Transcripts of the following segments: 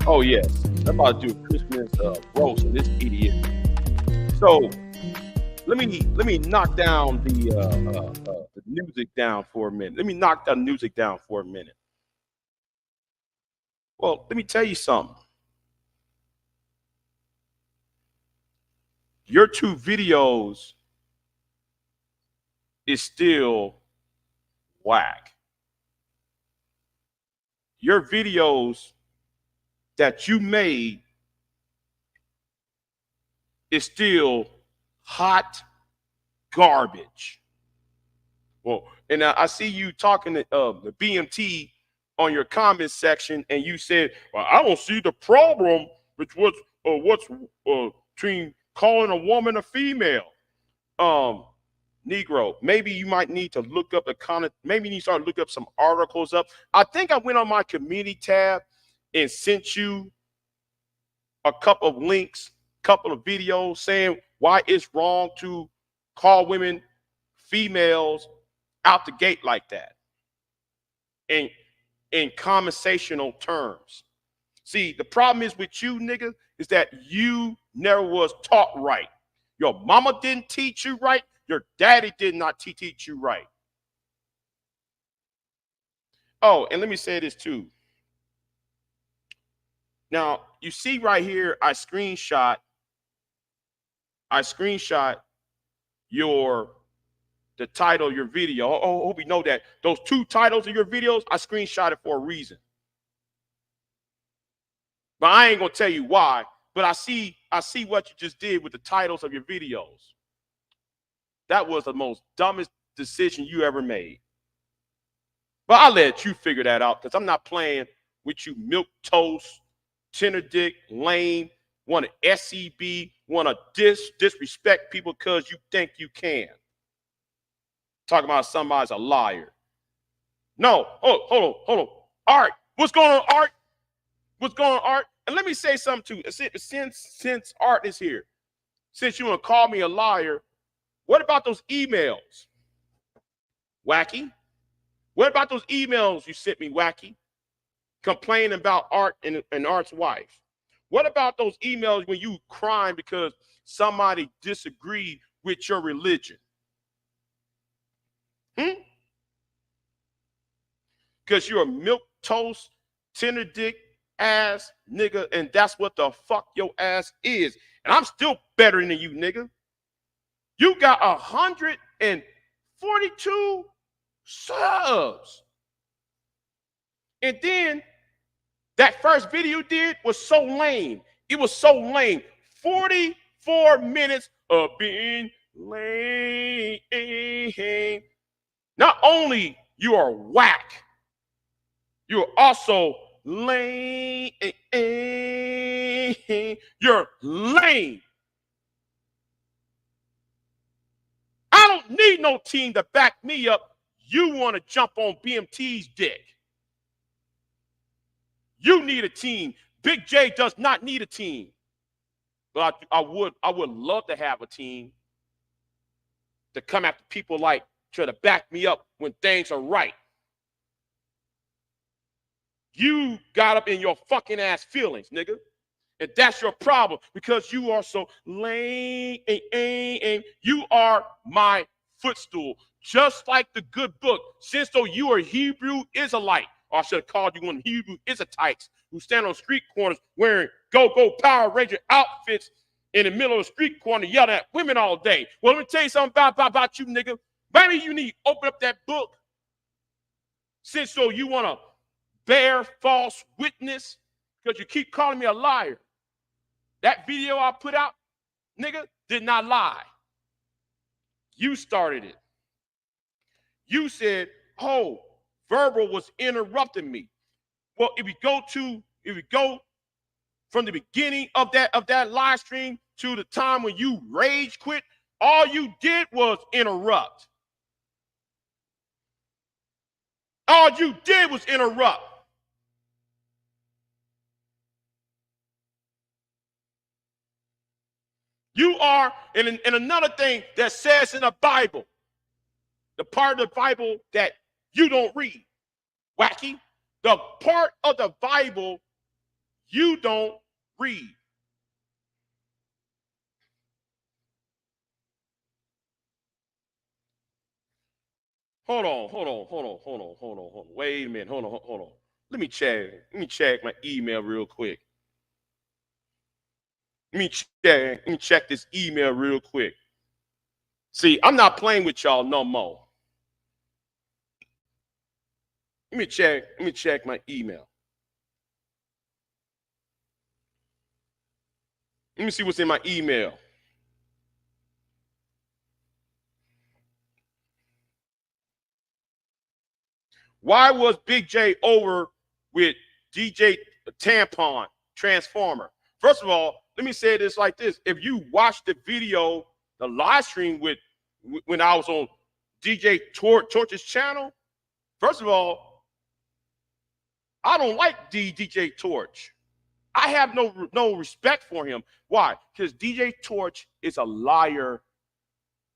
Oh yes, I'm about to do a Christmas roast of this idiot. So let me knock down the music down for a minute. Let me knock the music down for a minute. Well, let me tell you something. Your two videos is still whack. Your videos that you made is still hot garbage. Well, and I see you talking to the BMT on your comment section, and you said, "Well, I don't see the problem which was what's between calling a woman a female." Um, Negro, maybe you might need to look up the comment. Maybe you need to start looking up some articles up. I think I went on my community tab and sent you a couple of links, couple of videos saying why it's wrong to call women females out the gate like that in conversational terms. See, the problem is with you, nigga, is that you never was taught right. Your mama didn't teach you right. Your daddy did not teach you right. Oh, and let me say this too. Now, you see right here, I screenshot your the title of your video. Oh, hope you know that. Those two titles of your videos, I screenshot it for a reason. But I ain't gonna tell you why. But I see what you just did with the titles of your videos. That was the most dumbest decision you ever made. But I'll let you figure that out because I'm not playing with you milk toast, tender dick, lame, want to SEB, want to disrespect people because you think you can. Talking about somebody's a liar. No, hold on. Art, what's going on, Art? What's going on, Art? And let me say something too. Since Art is here, since you want to call me a liar, what about those emails? Wacky? What about those emails you sent me, Wacky? Complaining about Art and Art's wife. What about those emails when you crying because somebody disagreed with your religion? Because you're a milk toast, tender dick ass nigga, and that's what the fuck your ass is. And I'm still better than you, nigga. You got 142 subs. And then that first video you did was so lame. It was so lame. 44 minutes of being lame. Not only you are whack, you're also lame. You're lame. I don't need no team to back me up. You want to jump on BMT's dick. You need a team. Big J does not need a team. But I would love to have a team to come after people like try to back me up when things are right. You got up in your fucking ass feelings, nigga. And that's your problem because you are so lame. You are my footstool, just like the good book. Since though you are Hebrew Israelite, or I should have called you one of Hebrew Israelites who stand on street corners wearing go Power Ranger outfits in the middle of the street corner yelling at women all day. Well, let me tell you something about you, nigga. Maybe you need to open up that book. Since so you want to bear false witness because you keep calling me a liar. That video I put out, nigga, did not lie. You started it. You said, oh, Verbal was interrupting me. Well, if we go from the beginning of that live stream to the time when you rage quit, all you did was interrupt. All you did was interrupt. You are, and another thing that says in the Bible, the part of the Bible that you don't read, Wacky, the part of the Bible You don't read. Hold on. Wait a minute. Hold on. Let me check my email real quick. Let me check this email real quick. See, I'm not playing with y'all no more. Let me check my email. Let me see what's in my email. Why was Big J over with DJ Tampon Transformer? First of all, let me say this like this. If you watch the video, the live stream when I was on DJ Torch's channel, first of all, I don't like DJ Torch. I have no respect for him. Why? Because DJ Torch is a liar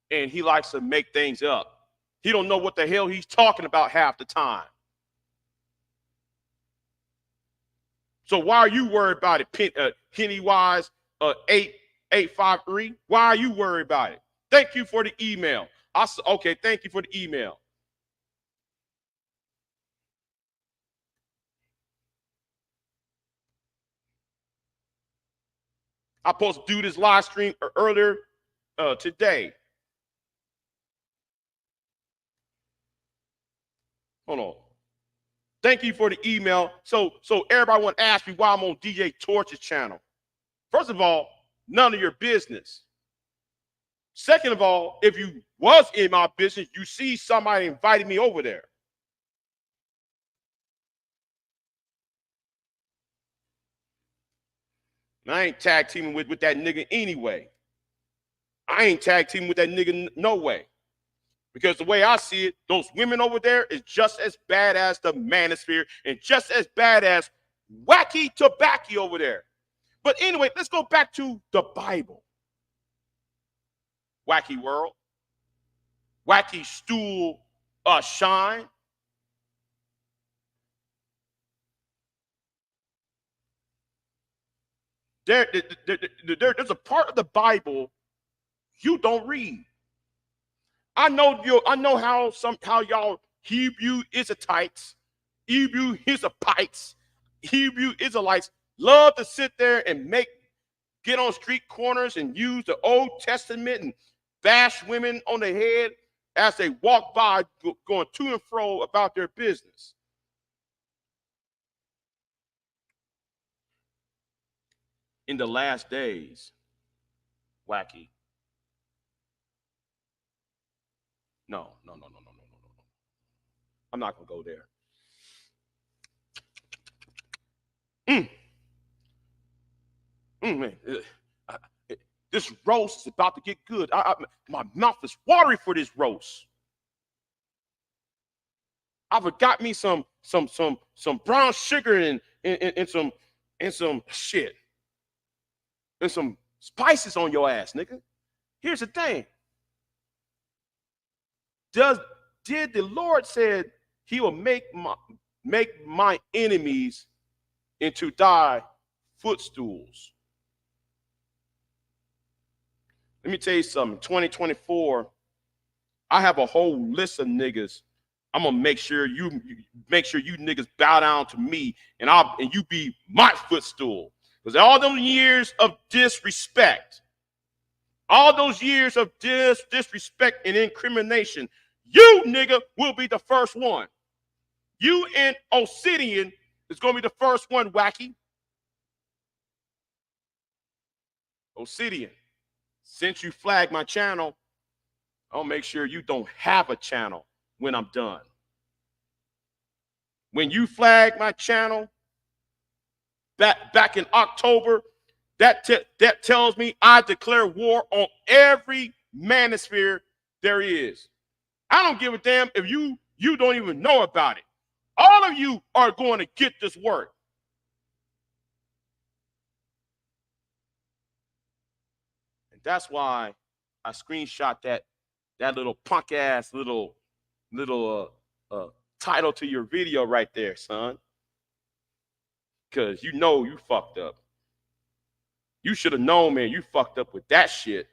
and he likes to make things up. He don't know what the hell he's talking about half the time. So why are you worried about it, Pennywise 8853? Why are you worried about it? Thank you for the email. Okay, thank you for the email. I'm supposed to do this live stream earlier today. Hold on. Thank you for the email. So everybody want to ask me why I'm on DJ Torch's channel. First of all, none of your business. Second of all, if you was in my business, you see somebody invited me over there. And I ain't tag teaming with that nigga anyway. I ain't tag teaming with that nigga no way. Because the way I see it, those women over there is just as bad as the manosphere and just as bad as Wacky Tobacco over there. But anyway, let's go back to the Bible. Wacky world. Wacky stool of shine. There's a part of the Bible you don't read. I know how y'all Hebrew Israelites, Hebrew Israelites love to sit there and get on street corners and use the Old Testament and bash women on the head as they walk by, going to and fro about their business. In the last days, Wacky. No. I'm not gonna go there. Man. This roast is about to get good. My mouth is watery for this roast. I forgot me some brown sugar and some shit and some spices on your ass, nigga. Here's the thing. Did the Lord said he will make my enemies into thy footstools? Let me tell you something. 2024, I have a whole list of niggas. I'm gonna make sure you niggas bow down to me and you be my footstool. Because all those years of disrespect, all those years of disrespect and incrimination, you nigga will be the first one. You and Obsidian is gonna be the first one, Wacky. Obsidian, since you flagged my channel, I'll make sure you don't have a channel when I'm done. When you flag my channel back in October, that tells me I declare war on every manosphere there is. I don't give a damn if you don't even know about it. All of you are going to get this work. And that's why I screenshot that little punk ass little title to your video right there, son. because you know you fucked up. You should have known, man, you fucked up with that shit.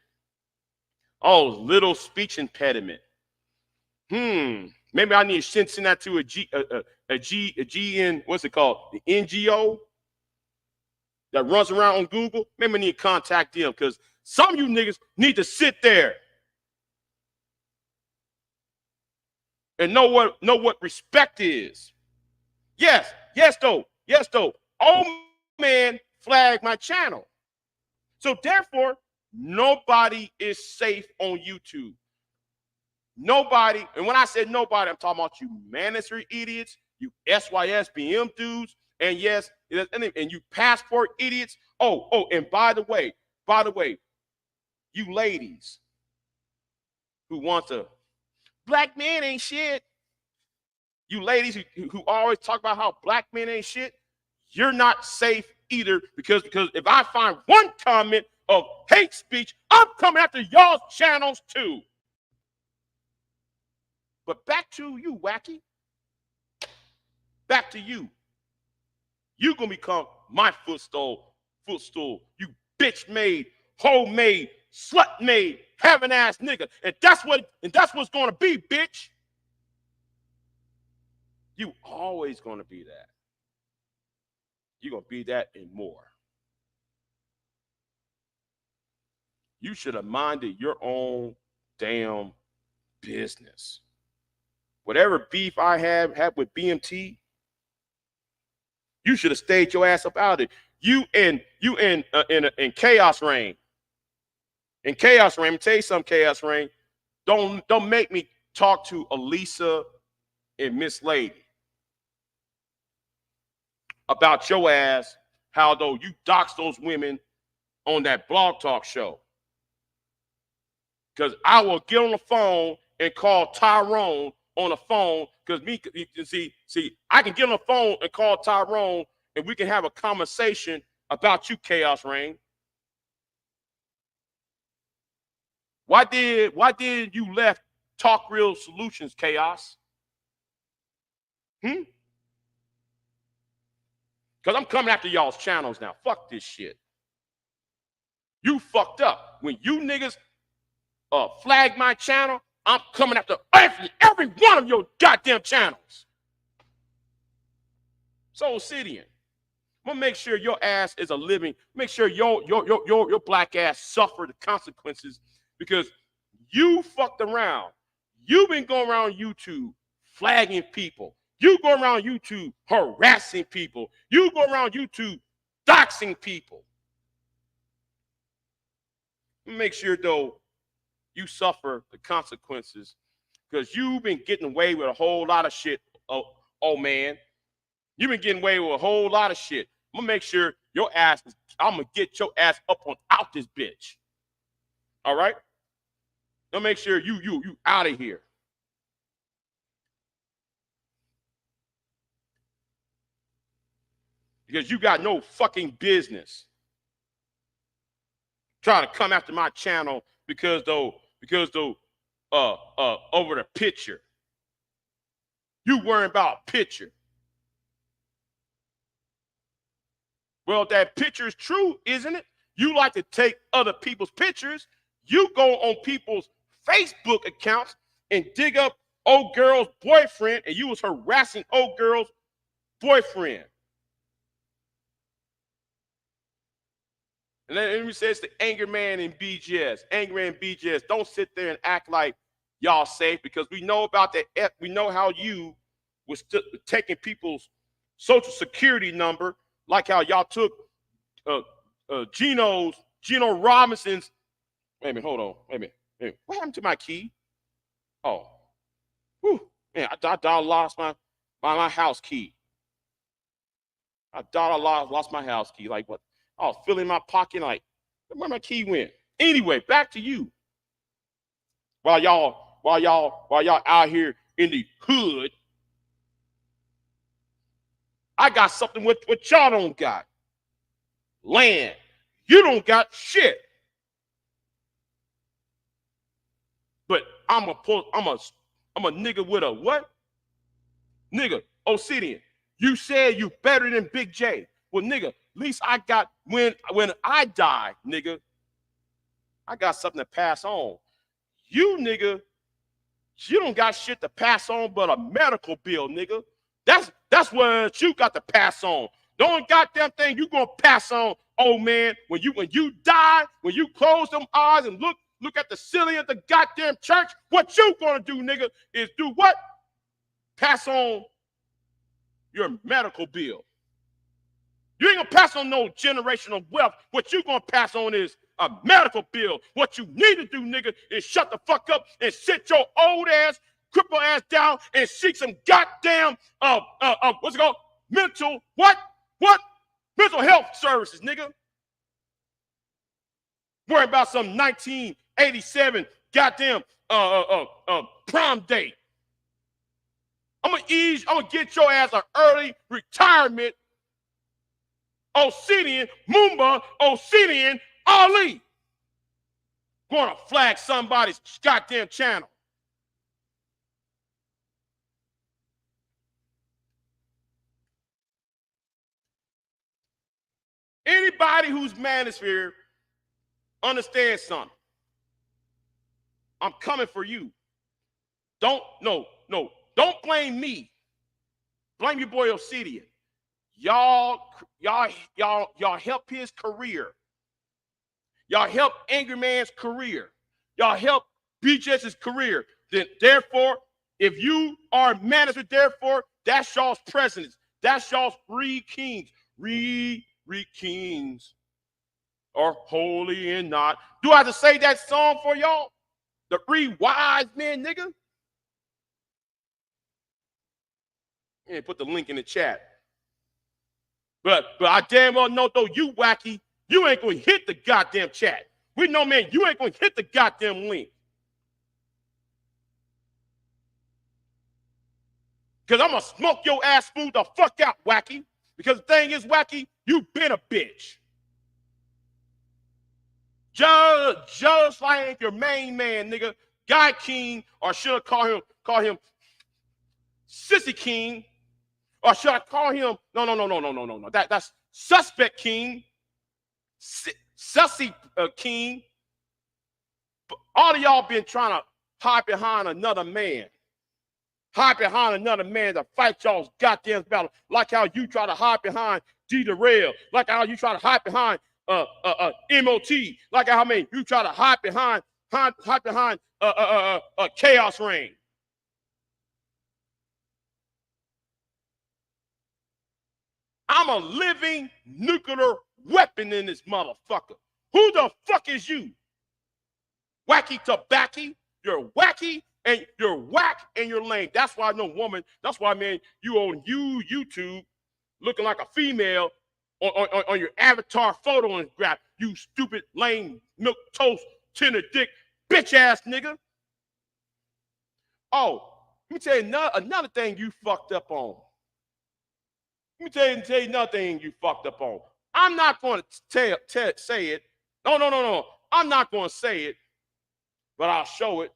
Oh, little speech impediment. Maybe I need to send that to a GN, what's it called? The NGO that runs around on Google. Maybe I need to contact them because some of you niggas need to sit there and know what respect is. Yes, though. Old man flagged my channel. So therefore, nobody is safe on YouTube. Nobody, and when I said nobody, I'm talking about you mandatory idiots, you SYSBM dudes, and yes, and you passport idiots. Oh, and by the way, you ladies who want to, black men ain't shit. You ladies who always talk about how black men ain't shit, you're not safe either because if I find one comment of hate speech, I'm coming after y'all's channels too. But back to you, Wacky. Back to you. You gonna become my footstool. You bitch made, hoe made, slut made, having ass nigga. And that's what's gonna be, bitch. You always gonna be that. You're gonna be that and more. You should have minded your own damn business. Whatever beef I had with BMT, you should have stayed your ass up out of it. You in chaos reign. In chaos reign, let me tell you something, chaos reign. Don't make me talk to Elisa and Miss Lady about your ass, how though you doxed those women on that blog talk show. Because I will get on the phone and call Tyrone on the phone, because you can see, I can get on the phone and call Tyrone, and we can have a conversation about you, Chaos Reign. Why did you left Talk Real Solutions, Chaos? Because I'm coming after y'all's channels now. Fuck this shit. You fucked up. When you niggas flag my channel, I'm coming after every one of your goddamn channels. So Obsidian, I'm gonna make sure your ass is a living. Make sure your black ass suffer the consequences because you fucked around. You've been going around YouTube flagging people. You go around YouTube harassing people. You go around YouTube doxing people. Make sure though you suffer the consequences because you've been getting away with a whole lot of shit, oh man. You've been getting away with a whole lot of shit. I'm gonna make sure your ass I'm gonna get your ass up on out this bitch. All right? I'm gonna make sure you out of here. Because you got no fucking business trying to come after my channel because over the picture. You worrying about a picture. Well, that picture is true, isn't it? You like to take other people's pictures. You go on people's Facebook accounts and dig up old girl's boyfriend, and you was harassing old girl's boyfriend. And then we say it's the anger man in BGS. Anger man in BGS. Don't sit there and act like y'all safe because we know about that. We know how you was taking people's social security number, like how y'all took Gino Robinson's. Wait a minute, hold on. Wait a minute. What happened to my key? Oh, whew, man, I lost my house key. I thought I lost my house key. Like what? I was filling my pocket like, where my key went? Anyway, back to you. While y'all out here in the hood, I got something what y'all don't got. Land. You don't got shit. But I'm a nigga with a what? Nigga, Obsidian. You said you better than Big J. Well, nigga, at least I got, when I die, nigga, I got something to pass on. You, nigga, you don't got shit to pass on but a medical bill, nigga. That's what you got to pass on. The only goddamn thing you gonna pass on, old man, when you die, when you close them eyes and look at the ceiling of the goddamn church, what you gonna do, nigga, is do what? Pass on your medical bill. You ain't gonna pass on no generational wealth. What you gonna pass on is a medical bill. What you need to do, nigga, is shut the fuck up and sit your old ass, cripple ass down and seek some goddamn what's it called? Mental mental health services, nigga. Worry about some 1987 goddamn prom date. I'm gonna get your ass an early retirement. Obsidian, Mumba, Obsidian, Ali. Gonna flag somebody's goddamn channel. Anybody who's manosphere understands something. I'm coming for you. Don't blame me. Blame your boy Obsidian. Y'all help his career. Y'all help Angry Man's career. Y'all help BJ's career. Then, therefore, if you are manager, therefore, that's y'all's presidents. That's y'all's three kings. Three kings are holy and not. Do I have to say that song for y'all? The three wise men, nigga? Yeah, put the link in the chat. But I damn well know, though, you wacky, you ain't going to hit the goddamn chat. We know, man, you ain't going to hit the goddamn link. Because I'm going to smoke your ass smooth the fuck out, wacky. Because the thing is, wacky, you been a bitch. Just like your main man, nigga, Guy King, or should I call him Sissy King, or should I call him, no, that's Suspect King, Sussy King. All of y'all been trying to hide behind another man. Hide behind another man to fight y'all's goddamn battle. Like how you try to hide behind D. Darrell. Like how you try to hide behind MOT. Like how you try to hide behind Chaos Reign. I'm a living nuclear weapon in this motherfucker. Who the fuck is you? Wacky tobacco. You're wacky and you're whack and you're lame. That's why no woman. That's why, man, you on YouTube looking like a female on your avatar photo and grab. You stupid, lame, milk toast, tender dick, bitch ass nigga. Oh, let me tell you another thing you fucked up on. Let me tell you another thing you fucked up on. I'm not going to say it. No. I'm not going to say it, but I'll show it.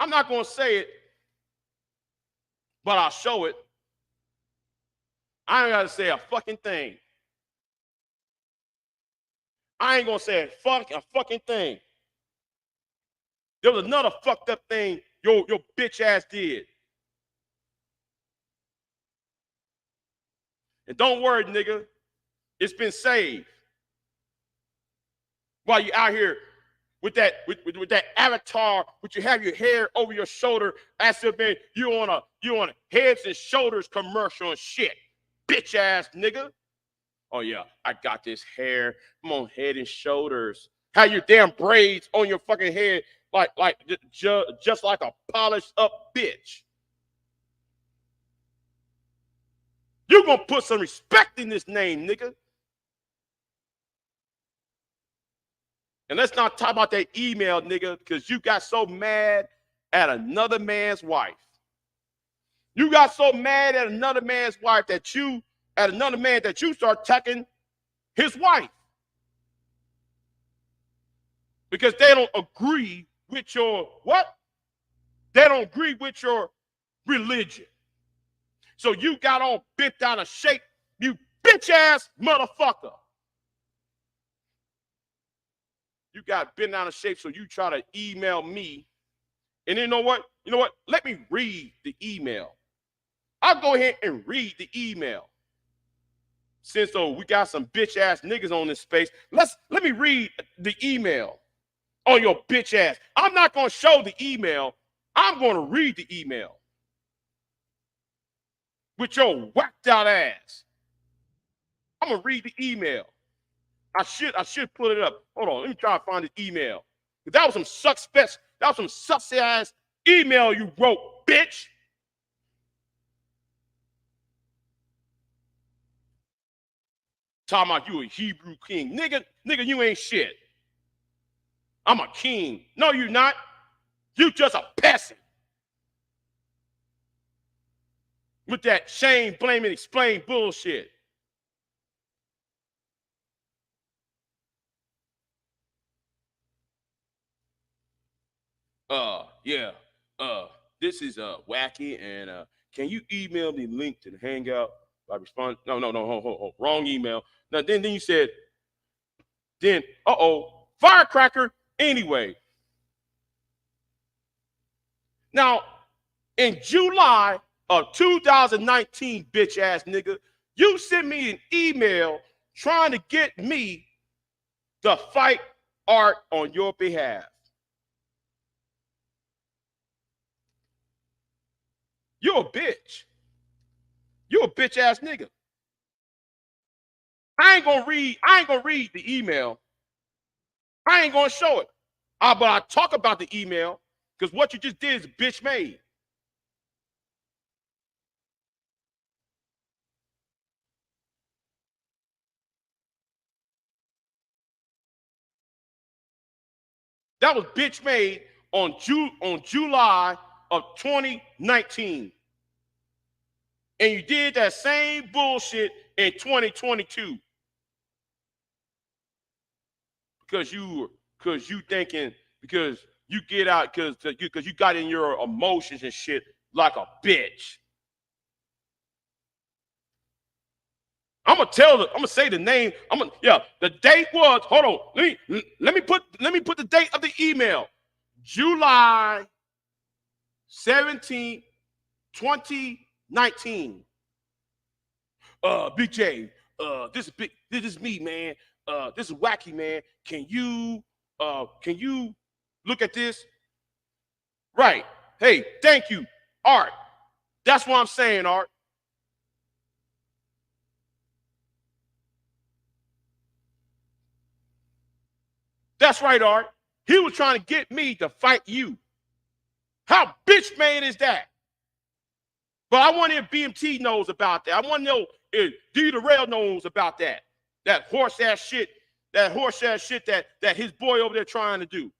I'm not going to say it, but I'll show it. I ain't got to say a fucking thing. I ain't going to say a fucking thing. There was another fucked up thing your bitch ass did. And don't worry, nigga. It's been saved. While you out here with that avatar, which you have your hair over your shoulder, as if, man, you on a Heads and Shoulders commercial and shit. Bitch ass nigga. Oh yeah, I got this hair. I'm on Head and Shoulders. How your damn braids on your fucking head just like a polished up bitch. You gonna put some respect in this name, nigga. And let's not talk about that email, nigga, because you got so mad at another man's wife. You got so mad at another man's wife that you start attacking his wife. Because they don't agree with your what? They don't agree with your religion. So you got all bent out of shape, you bitch ass motherfucker. You got bent out of shape, so you try to email me. And then you know what? You know what? Let me read the email. I'll go ahead and read the email. Since we got some bitch ass niggas on this space, let me read the email on your bitch ass. I'm not gonna show the email. I'm gonna read the email with your whacked out ass. I'm gonna read the email. I should pull it up. Hold on, let me try to find the email. That was some suspect. That was some sussy ass email you wrote, bitch. Talking about you a Hebrew king. Nigga, you ain't shit. I'm a king. No, you're not. You just a peasant. With that shame, blame, and explain bullshit. Yeah. This is wacky, and can you email the link to the hangout by respond? No, hold, wrong email. Now then you said, firecracker. Anyway, now in July of 2019, bitch ass nigga, you sent me an email trying to get me to fight Art on your behalf. You're a bitch. You're a bitch ass nigga. I ain't gonna read the email. I ain't gonna show it. But I talk about the email because what you just did is bitch made. That was bitch made on July of 2019. And you did that same bullshit in 2022. Because you get out because you got in your emotions and shit like a bitch. I'm gonna say the name. The date was, hold on. Let me put the date of the email. July 17th, 2019. Big J, this is me, man. This is wacky, man. Can you look at this? Right. Hey, thank you, Art. That's what I'm saying, Art. That's right, Art. He was trying to get me to fight you. How bitch made is that? But I wonder if BMT knows about that. I want to know if D the Rail knows about that. That horse ass shit that his boy over there trying to do.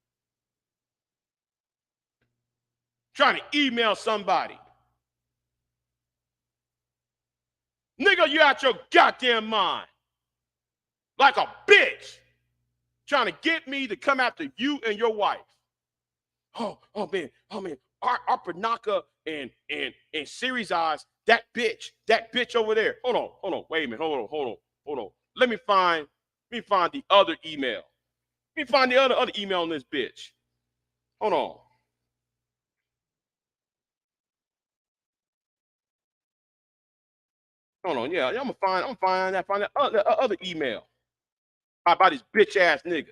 Trying to email somebody. Nigga, you out your goddamn mind. Like a bitch. Trying to get me to come after you and your wife. Oh man. Our Panaka and Series Eyes, that bitch over there. Hold on, wait a minute, hold on. Let me find the other email. Let me find the other email on this bitch. Hold on. Hold on, yeah, I'm gonna find that other email about this bitch ass nigga.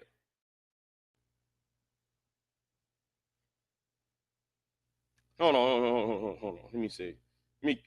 Hold on. Let me see. Let me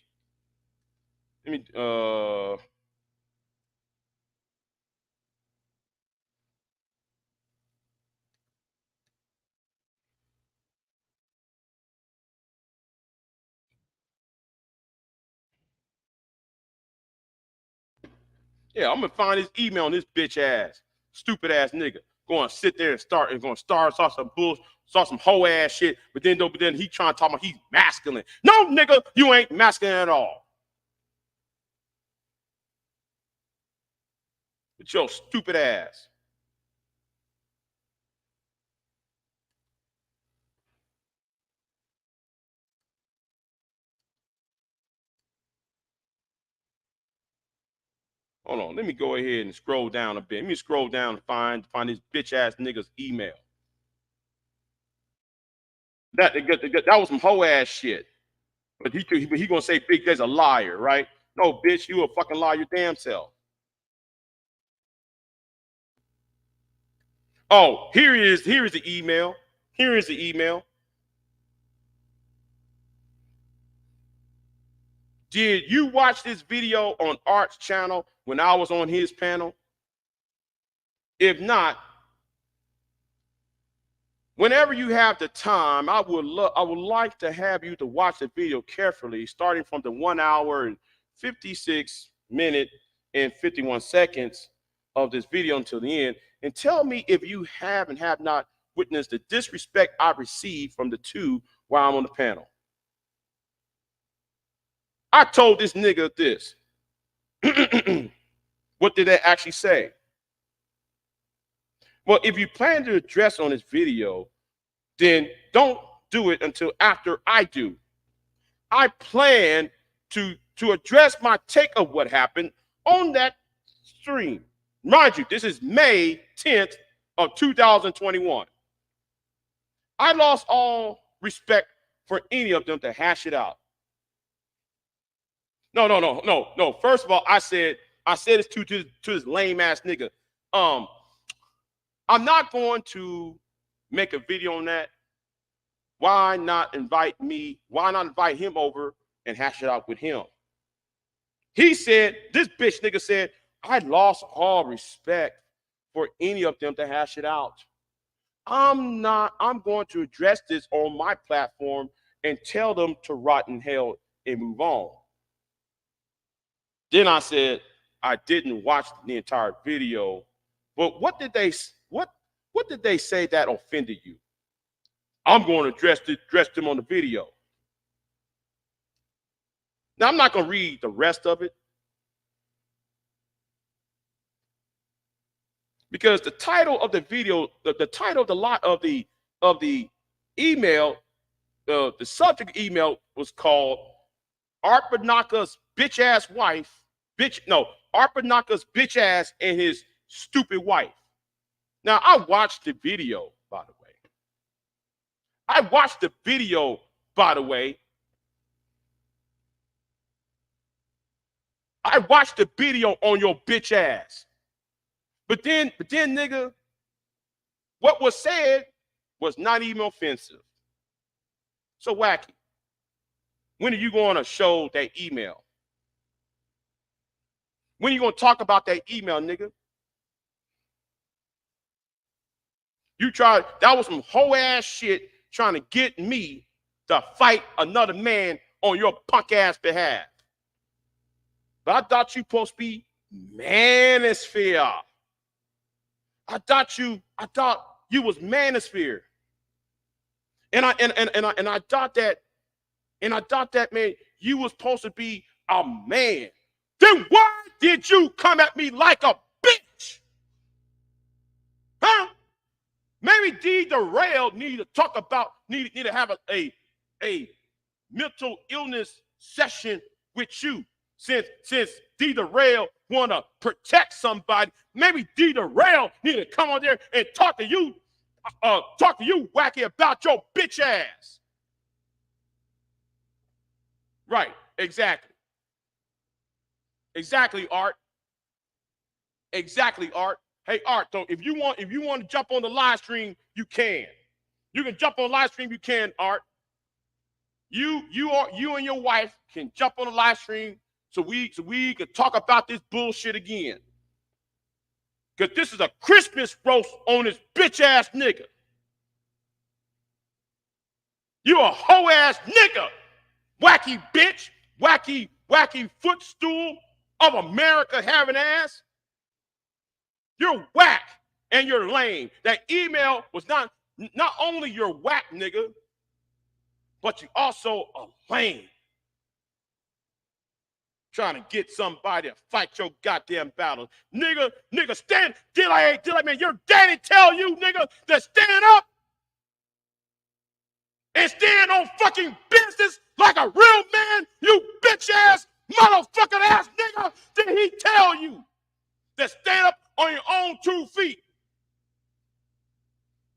yeah, I'm gonna find his email on this bitch ass, stupid ass nigga. Going to sit there and going to start some bull, start some hoe ass shit. But then he trying to talk about he's masculine. No, nigga, you ain't masculine at all. With your stupid ass. Hold on. Let me go ahead and scroll down a bit. Let me scroll down and find this bitch ass nigga's email. That was some hoe ass shit. But he gonna say Big J's a liar, right? No, bitch, you a fucking liar your damn self. Oh, here is the email. Here is the email. Did you watch this video on Art's channel when I was on his panel? If not, whenever you have the time, I would like to have you to watch the video carefully, starting from the 1 hour and 56 minutes and 51 seconds of this video until the end, and tell me if you have and have not witnessed the disrespect I received from the two while I'm on the panel. I told this nigga this. What did they actually say? Well, if you plan to address on this video, then don't do it until after I do. I plan to address my take of what happened on that stream. Mind you, this is May 10th of 2021. I lost all respect for any of them to hash it out. No. First of all, I said this to this lame ass nigga. I'm not going to make a video on that. Why not invite me? Why not invite him over and hash it out with him? He said, this bitch nigga said, I lost all respect for any of them to hash it out. I'm going to address this on my platform and tell them to rot in hell and move on. Then I said, I didn't watch the entire video, but what did they say that offended you? I'm going to address them on the video. Now I'm not going to read the rest of it, because the title of the video, the title of the lot of the email, the subject email was called Art Banaka's bitch ass wife. Art Banaka's bitch ass and his stupid wife. Now, I watched the video, by the way. I watched the video on your bitch ass. But then, nigga, what was said was not even offensive. So, Wacky, when are you going to show that email? When are you going to talk about that email, nigga? That was some hoe ass shit trying to get me to fight another man on your punk ass behalf. But I thought you supposed to be manosphere. I thought you was manosphere. And I thought that, man, you was supposed to be a man. Then why did you come at me like a bitch? Huh? Maybe D Derail need to have a mental illness session with you. Since D Derail want to protect somebody, maybe D Derail need to come on there and talk to you, Wacky, about your bitch ass. Right, exactly. Exactly, Art. Exactly, Art. Hey, Art, though, if you want to jump on the live stream, you can. You can jump on the live stream, you can, Art. You and your wife can jump on the live stream so we can talk about this bullshit again. Because this is a Christmas roast on this bitch ass nigga. You a hoe ass nigga, wacky bitch, wacky footstool of America having ass. You're whack and you're lame. That email was not only you're whack, nigga, but you also are lame. Trying to get somebody to fight your goddamn battle. Nigga, stand. Did I, man, your daddy tell you, nigga, to stand up and stand on fucking business like a real man, you bitch ass, motherfucking ass nigga? Did he tell you? that stand up on your own 2 feet?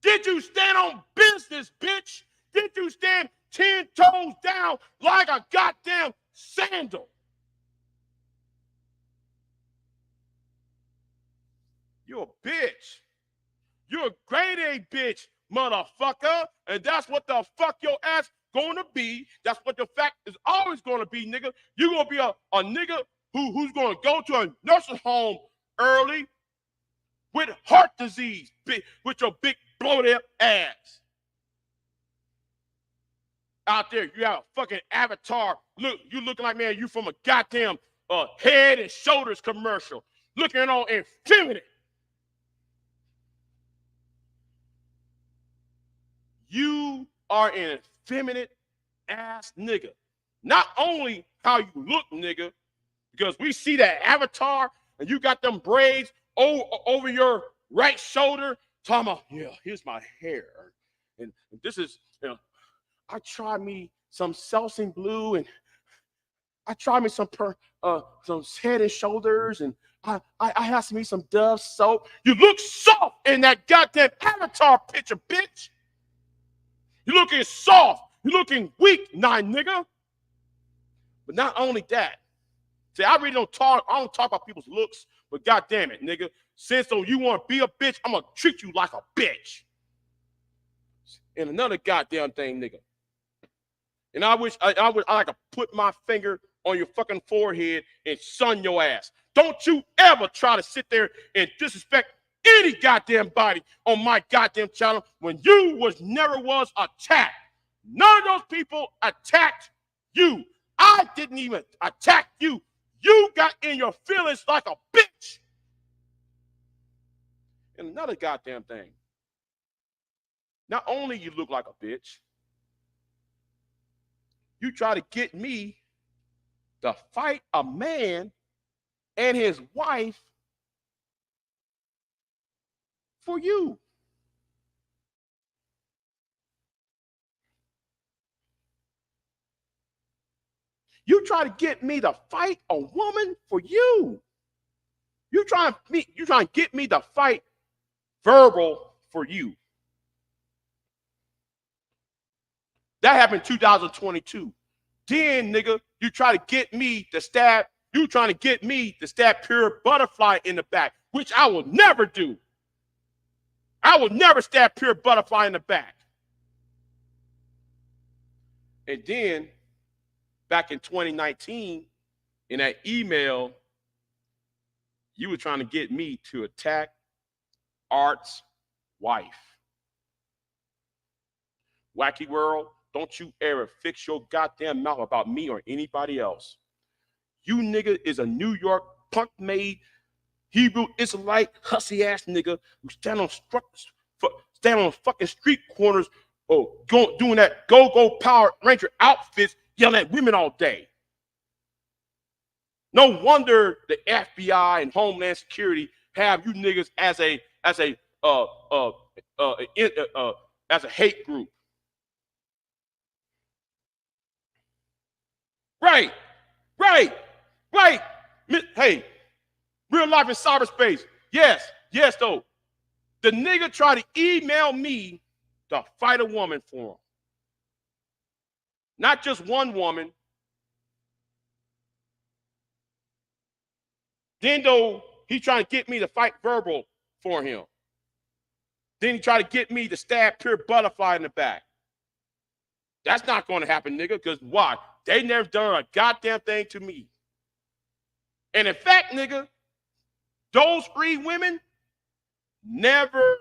Did you stand on business, bitch? Did you stand 10 toes down like a goddamn sandal? You're a bitch. You're a grade A bitch, motherfucker. And that's what the fuck your ass gonna be. That's what the fact is always gonna be, nigga. You're gonna be a nigga who's gonna go to a nursing home early with heart disease, with your big bloated ass. Out there, you have a fucking avatar. Look, you looking like, man, you from a goddamn Head and Shoulders commercial. Looking all effeminate. You are an effeminate ass nigga. Not only how you look, nigga, because we see that avatar and you got them braids over your right shoulder. Talking about, yeah, here's my hair. And this is, you know, I tried me some Selsun Blue and I tried me some Head and Shoulders and I had some Dove soap. You look soft in that goddamn avatar picture, bitch. You're looking soft. You're looking weak, nigga. But not only that. See, I don't talk about people's looks, but goddamn it, nigga. Since so you want to be a bitch, I'm gonna treat you like a bitch. And another goddamn thing, nigga. And I wish I like to put my finger on your fucking forehead and sun your ass. Don't you ever try to sit there and disrespect any goddamn body on my goddamn channel when you never was attacked. None of those people attacked you. I didn't even attack you. You got in your feelings like a bitch. And another goddamn thing. Not only you look like a bitch, you try to get me to fight a man and his wife for you. You try to get me to fight a woman for you. You trying to get me to fight verbal for you. That happened in 2022. Then, nigga, you try to get me to stab. You trying to get me to stab Pure Butterfly in the back, which I will never do. I will never stab Pure Butterfly in the back. And then, back in 2019, in that email, you were trying to get me to attack Art's wife. Wacky world, don't you ever fix your goddamn mouth about me or anybody else. You nigga is a New York punk-made Hebrew Israelite hussy ass nigga who stand on fucking street corners or doing that go-go Power Ranger outfits, yelling at women all day. No wonder the FBI and Homeland Security have you niggas as a hate group. Right. Hey, real life in cyberspace. Yes, though. The nigga tried to email me to fight a woman for him. Not just one woman. Then, though, he trying to get me to fight verbal for him. Then he tried to get me to stab Pure Butterfly in the back. That's not going to happen, nigga, because why? They never done a goddamn thing to me. And in fact, nigga, those 3 women never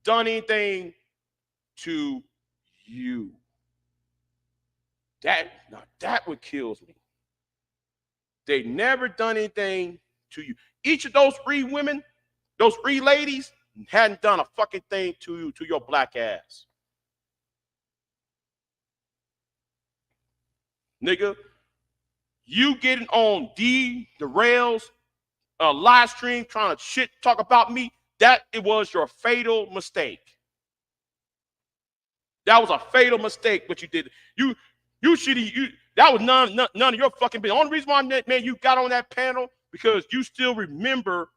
done anything to you. That what kills me. They never done anything to you. Each of those 3 women, those 3 ladies, hadn't done a fucking thing to you, to your black ass. Nigga, you getting on the rails, live stream, trying to talk about me, it was your fatal mistake. That was a fatal mistake, what you did. That was none of your fucking business. The only reason why, man, you got on that panel because you still remember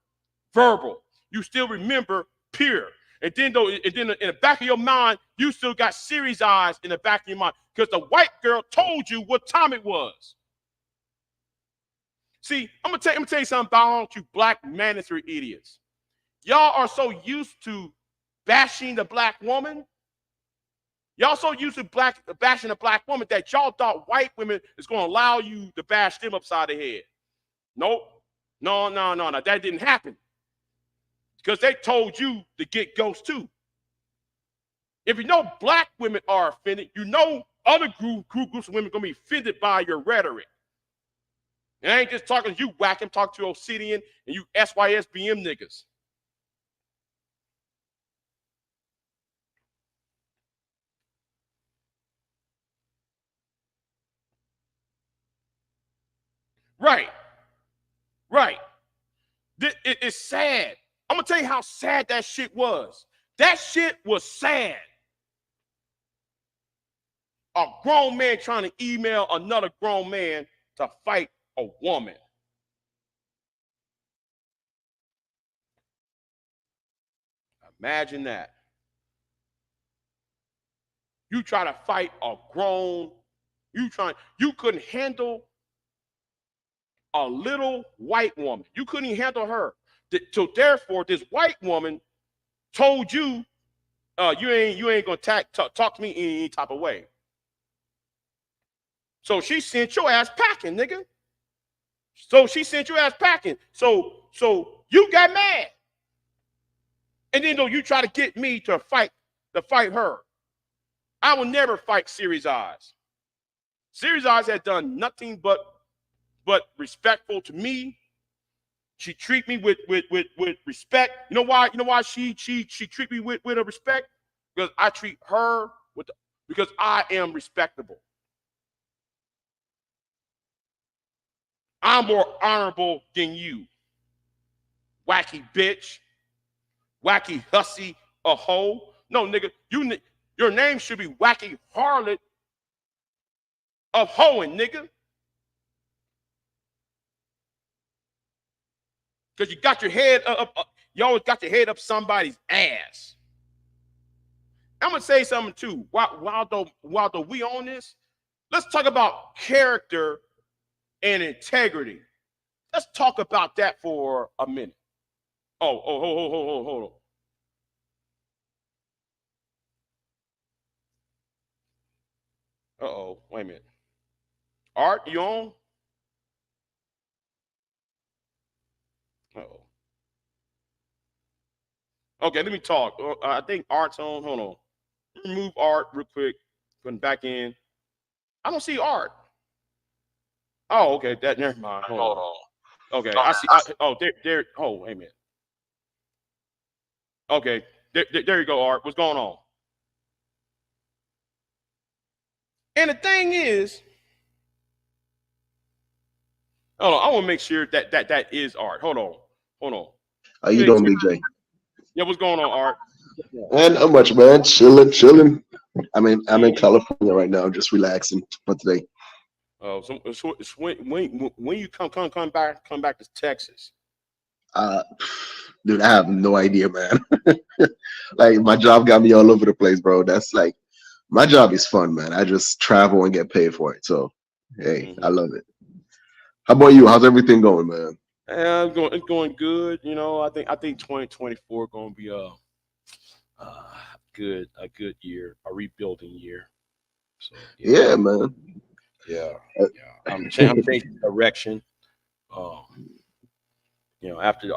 verbal. You still remember pure. And then in the back of your mind, you still got series eyes in the back of your mind because the white girl told you what time it was. See, I'm gonna tell you something about you black mandatory idiots. Y'all are so used to bashing the black woman. Y'all so used to bashing the black woman that y'all thought white women is gonna allow you to bash them upside the head. Nope. No. That didn't happen. Because they told you to get ghosts too. If you know black women are offended, you know other groups of women are gonna be offended by your rhetoric. And I ain't just talking to you, whack. I'm talking to Obsidian and you SYSBM niggas. Right. It's sad. I'm gonna tell you how sad that shit was. That shit was sad. A grown man trying to email another grown man to fight a woman. Imagine that. You try to fight a grown, you couldn't handle a little white woman. You couldn't even handle her. So therefore, this white woman told you, you ain't gonna talk to me in any type of way. So she sent your ass packing, nigga. So you got mad. And then though you try to get me to fight her. I will never fight Series Eyes. Series Eyes had done nothing but respectful to me. She treat me with respect. You know why she treat me with a respect? Because I treat her because I am respectable. I'm more honorable than you. Wacky bitch. Wacky hussy a hoe. No, nigga, your name should be Wacky Harlot of hoeing, nigga. Because you got your head up, you always got your head up somebody's ass. I'm gonna say something too. While though we on this, let's talk about character and integrity. Let's talk about that for a minute. Hold on. Wait a minute. Art, you on? Okay, let me talk. I think Art's on. Hold on. Remove Art real quick. Putting back in. I don't see Art. Oh, okay. Never mind. Hold on. Okay, I see. There. Oh, wait a minute. Okay, there you go, Art. What's going on? And the thing is, hold on. I want to make sure that is Art. Hold on. How you doing, Big J? Yeah, what's going on, Art? And not much, man. Chilling. I'm in California right now, just relaxing for today. Oh, so when you come back to Texas? Dude, I have no idea, man. Like my job got me all over the place, bro. That's like my job is fun, man. I just travel and get paid for it. So hey, I love it. How about you? How's everything going, man? It's going good. You know, I think 2024 going to be a good year, a rebuilding year. So yeah man. Yeah. I'm changing direction. You know, after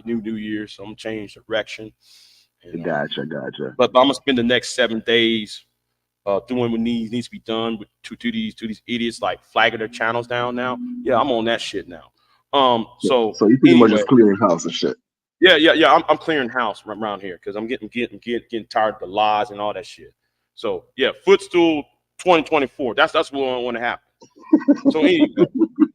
New Year, so I'm gonna change direction. And, Gotcha. But I'm gonna spend the next 7 days doing what needs to be done with to these idiots like flagging their channels down now. Yeah, I'm on that shit now. So you pretty much just clearing house and shit. Yeah. I'm clearing house around here because I'm getting tired of the lies and all that shit. So yeah, Footstool 2024. That's what I want to happen. So anyway,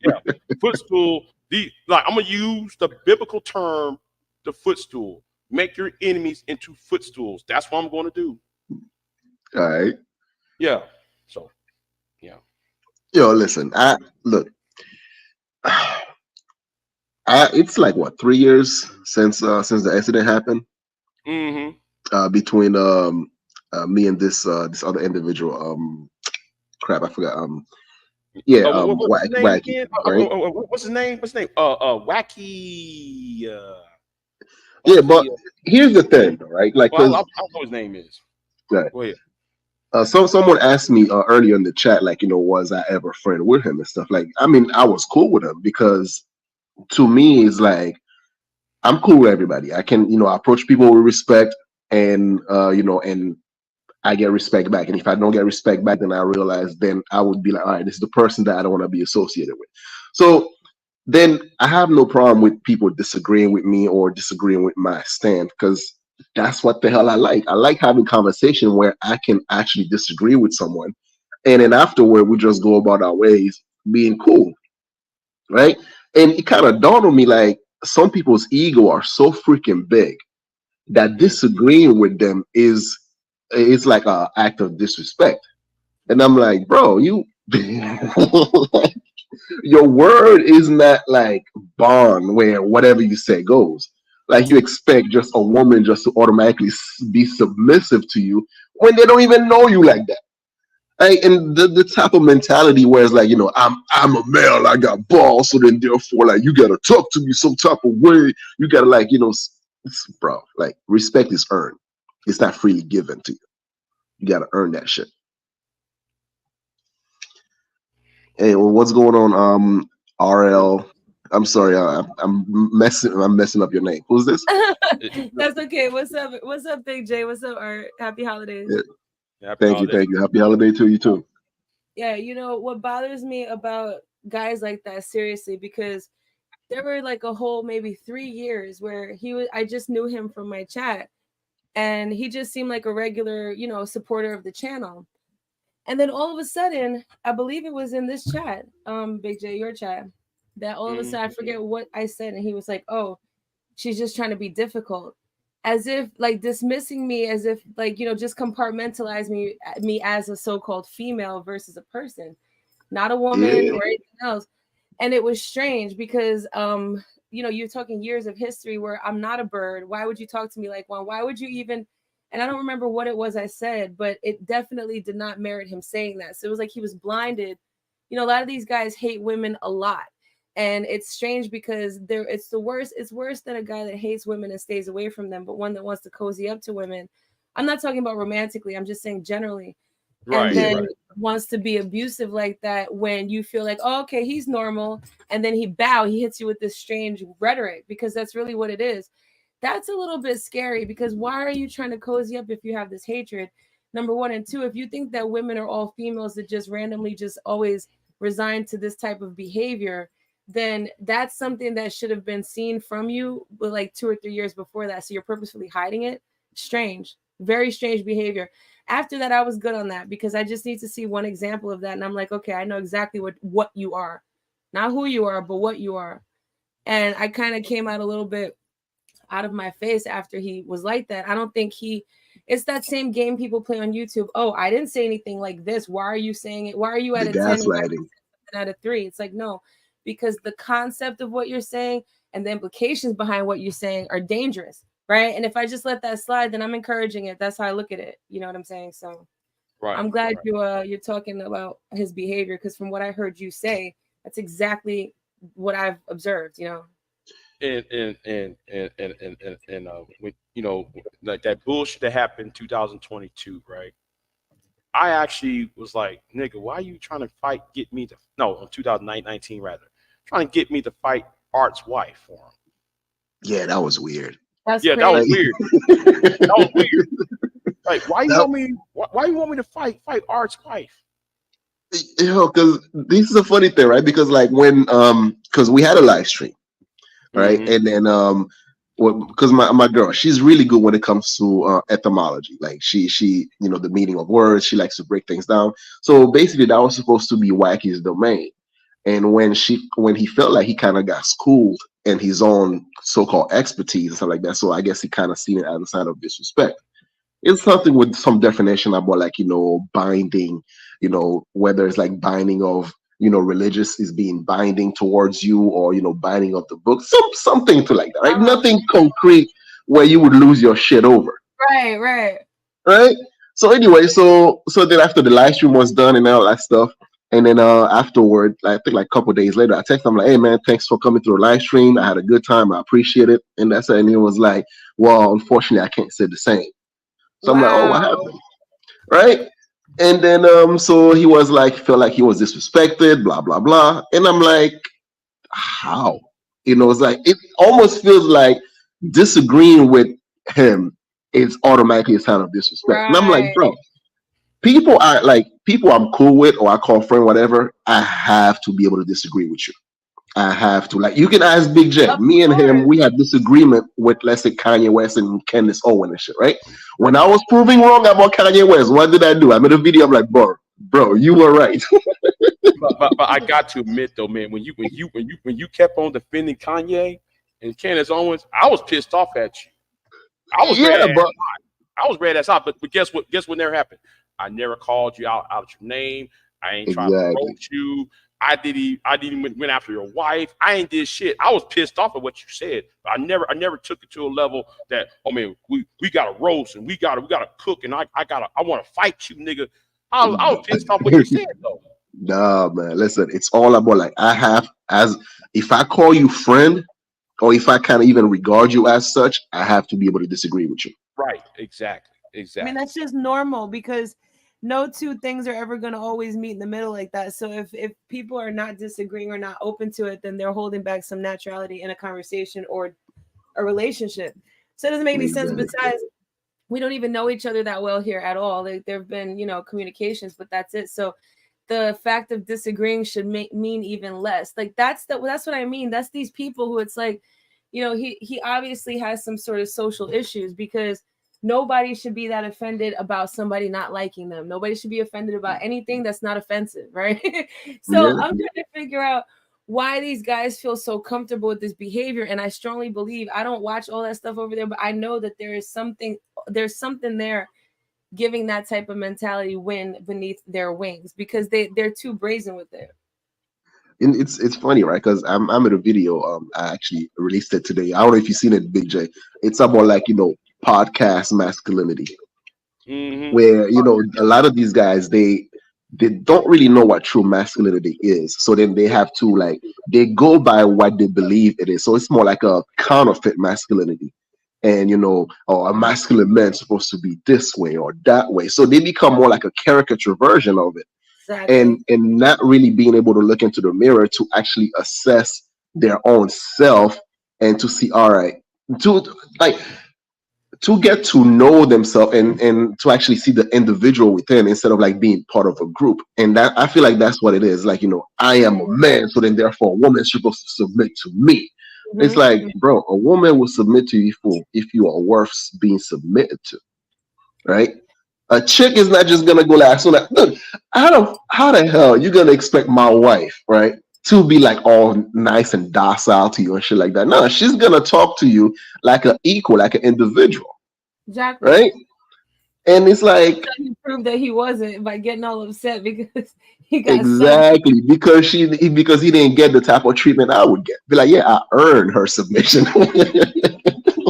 yeah, Footstool. I'm gonna use the biblical term, the footstool. Make your enemies into footstools. That's what I'm going to do. All right. Yeah. So, yeah. Yo, listen. Look. It's like what, 3 years since the accident happened Mm-hmm. between me and this other individual. Crap, I forgot. Yeah, What's his name Wacky, again? right? What's his name? What's his name? Wacky. Yeah, but Wacky. here's the thing, right? Like, Well, I cause don't know what his name is. uh, Go ahead. someone asked me earlier in the chat, like, was I ever friend with him and stuff? Like, I mean, I was cool with him because to me, it's like I'm cool with everybody. I can, approach people with respect, and and I get respect back. And if I don't get respect back, then I realize then I would be like, all right, this is the person that I don't want to be associated with. So then I have no problem with people disagreeing with me or disagreeing with my stand, because that's what the hell I like. I like having conversation where I can actually disagree with someone, and then afterward we just go about our ways being cool, right? And it kind of dawned on me, like, some people's ego are so freaking big that Mm-hmm. disagreeing with them is it's like an act of disrespect. And I'm like, bro, you your word is not like bond where whatever you say goes. Like, you expect just a woman just to automatically be submissive to you when they don't even know you like that. Like, and the type of mentality where it's like, I'm a male, I got balls, so then therefore, like, you gotta talk to me some type of way. You gotta, like, bro, like, respect is earned. It's not freely given to you. You gotta earn that shit. Hey, well, what's going on? RL. I'm sorry, I'm messing up your name. Who's this? That's okay. What's up? What's up, Big J? What's up, Art? Happy holidays. Yeah, Happy thank you, holidays. thank you. Happy holiday to you too. Yeah, what bothers me about guys like that, seriously, because there were like a whole maybe 3 years where I just knew him from my chat, and he just seemed like a regular, supporter of the channel. And then all of a sudden, I believe it was in this chat, Big J, your chat, that all of a Mm-hmm. sudden I forget what I said, and he was like, "Oh, she's just trying to be difficult," as if like dismissing me, as if like just compartmentalize me as a so-called female versus a person, not a woman Yeah, or anything else. And it was strange because you're talking years of history where I'm not a bird. Why would you talk to me like one? Why would you even? And I don't remember what it was I said, but it definitely did not merit him saying that. So it was like he was blinded. A lot of these guys hate women a lot. And it's strange because it's the worst. It's worse than a guy that hates women and stays away from them, but one that wants to cozy up to women. I'm not talking about romantically. I'm just saying generally. And Right. yeah, then Right. wants to be abusive like that when you feel like, oh, okay, he's normal. And then he hits you with this strange rhetoric, because that's really what it is. That's a little bit scary, because why are you trying to cozy up if you have this hatred? Number one. And two, if you think that women are all females that just randomly just always resign to this type of behavior, then that's something that should have been seen from you but like 2 or 3 years before that. So you're purposefully hiding it. Strange, very strange behavior. After that, I was good on that, because I just need to see one example of that. And I'm like, okay, I know exactly what you are, not who you are, but what you are. And I kind of came out a little bit out of my face after he was like that. I don't think it's that same game people play on YouTube. Oh, I didn't say anything like this. Why are you saying it? Why are you at the a 10 and gaslighting. out of 3? It's like, no, because the concept of what you're saying and the implications behind what you're saying are dangerous, right? And if I just let that slide, then I'm encouraging it. That's how I look at it. You know what I'm saying? So Right. I'm glad Right. you're talking about his behavior, because from what I heard you say, that's exactly what I've observed. And with like that bullshit that happened in 2022, right? I actually was like, nigga, why are you trying to get me to, no, in 2019 rather, trying to get me to fight Art's wife for him. Yeah, that was weird. That's Yeah, that was Like, crazy. weird. That was weird. Like, why you that, want me? Why you want me to fight Art's wife? because this is a funny thing, right? Because like when because we had a live stream, right? Mm-hmm. And then because my girl, she's really good when it comes to etymology. Like, she the meaning of words. She likes to break things down. So basically, that was supposed to be Wacky's domain. And when he felt like he kind of got schooled in his own so-called expertise and stuff like that, so I guess he kind of seen it as a sign of disrespect. It's something with some definition about, like, binding, whether it's like binding of religious is being binding towards you, or binding of the book, something to like that, right? Uh-huh. Nothing concrete where you would lose your shit over, Right, right. right? So anyway, so then after the live stream was done and all that stuff, and then afterward, I think like a couple days later, I texted him like, "Hey man, thanks for coming to the live stream. I had a good time. I appreciate it." And that's it. And he was like, "Well, unfortunately, I can't say the same." So I'm like, "Oh, what Wow. happened?" Right? And then so he was like, felt like he was disrespected, blah blah blah. And I'm like, how? It's like it almost feels like disagreeing with him is automatically a sign of disrespect. And I'm like, Right. bro, people I'm cool with or I call friend, whatever, I have to be able to disagree with you. I have to. Like, you can ask Big J. Of Me and him, course. we had disagreement with, let's say, Kanye West and Candace Owen and shit, right? When I was proving wrong about Kanye West, what did I do? I made a video. I'm like, bro, you were right. But I got to admit though, man, when you kept on defending Kanye and Candace Owens, I was pissed off at you. I was ready. Yeah, but I was ready. That's out. But guess what? Guess what never happened? I never called you out your name. I ain't trying to exactly. roast you. I didn't went after your wife. I ain't did shit. I was pissed off at what you said. But I never took it to a level that, oh man, we gotta roast and we gotta cook and I want to fight you, nigga. I was pissed off what you said though. Nah, man. Listen, it's all about like as if I call you friend, or if I kind of even regard you as such, I have to be able to disagree with you. Right. Exactly. I mean, Exactly. that's just normal because no two things are ever going to always meet in the middle like that. So if people are not disagreeing or not open to it, then they're holding back some naturality in a conversation or a relationship. So it doesn't make any sense. Exactly. Besides, we don't even know each other that well here at all. There have been, communications, but that's it. So the fact of disagreeing should mean even less. Like that's what I mean. That's these people who it's like, he obviously has some sort of social issues because nobody should be that offended about somebody not liking them. Nobody should be offended about anything that's not offensive, right? So Yeah. I'm trying to figure out why these guys feel so comfortable with this behavior. And I strongly believe, I don't watch all that stuff over there, but I know that there's something there giving that type of mentality wind beneath their wings because they're too brazen with it. And it's funny, right? Because I'm in a video. I actually released it today. I don't know if you've seen it, Big J. It's about like podcast masculinity, Mm-hmm. where a lot of these guys they don't really know what true masculinity is. So then they have to like they go by what they believe it is. So it's more like a counterfeit masculinity. And or a masculine man's supposed to be this way or that way. So they become more like a caricature version of it. Exactly. And not really being able to look into the mirror to actually assess their own self and to see, all right, to like to get to know themselves and to actually see the individual within instead of like being part of a group. And that I feel like that's what it is. Like, I am a man, so then therefore a woman is supposed to submit to me. It's like, bro, a woman will submit to you if you are worth being submitted to, right? A chick is not just gonna go like, so like, look, how the hell you gonna expect my wife, right, to be like all nice and docile to you and shit like that? No, she's gonna talk to you like an equal, like an individual, Exactly. right? And it's like He proved that he wasn't by getting all upset because he got exactly because because he didn't get the type of treatment I would get. Be like, yeah, I earned her submission.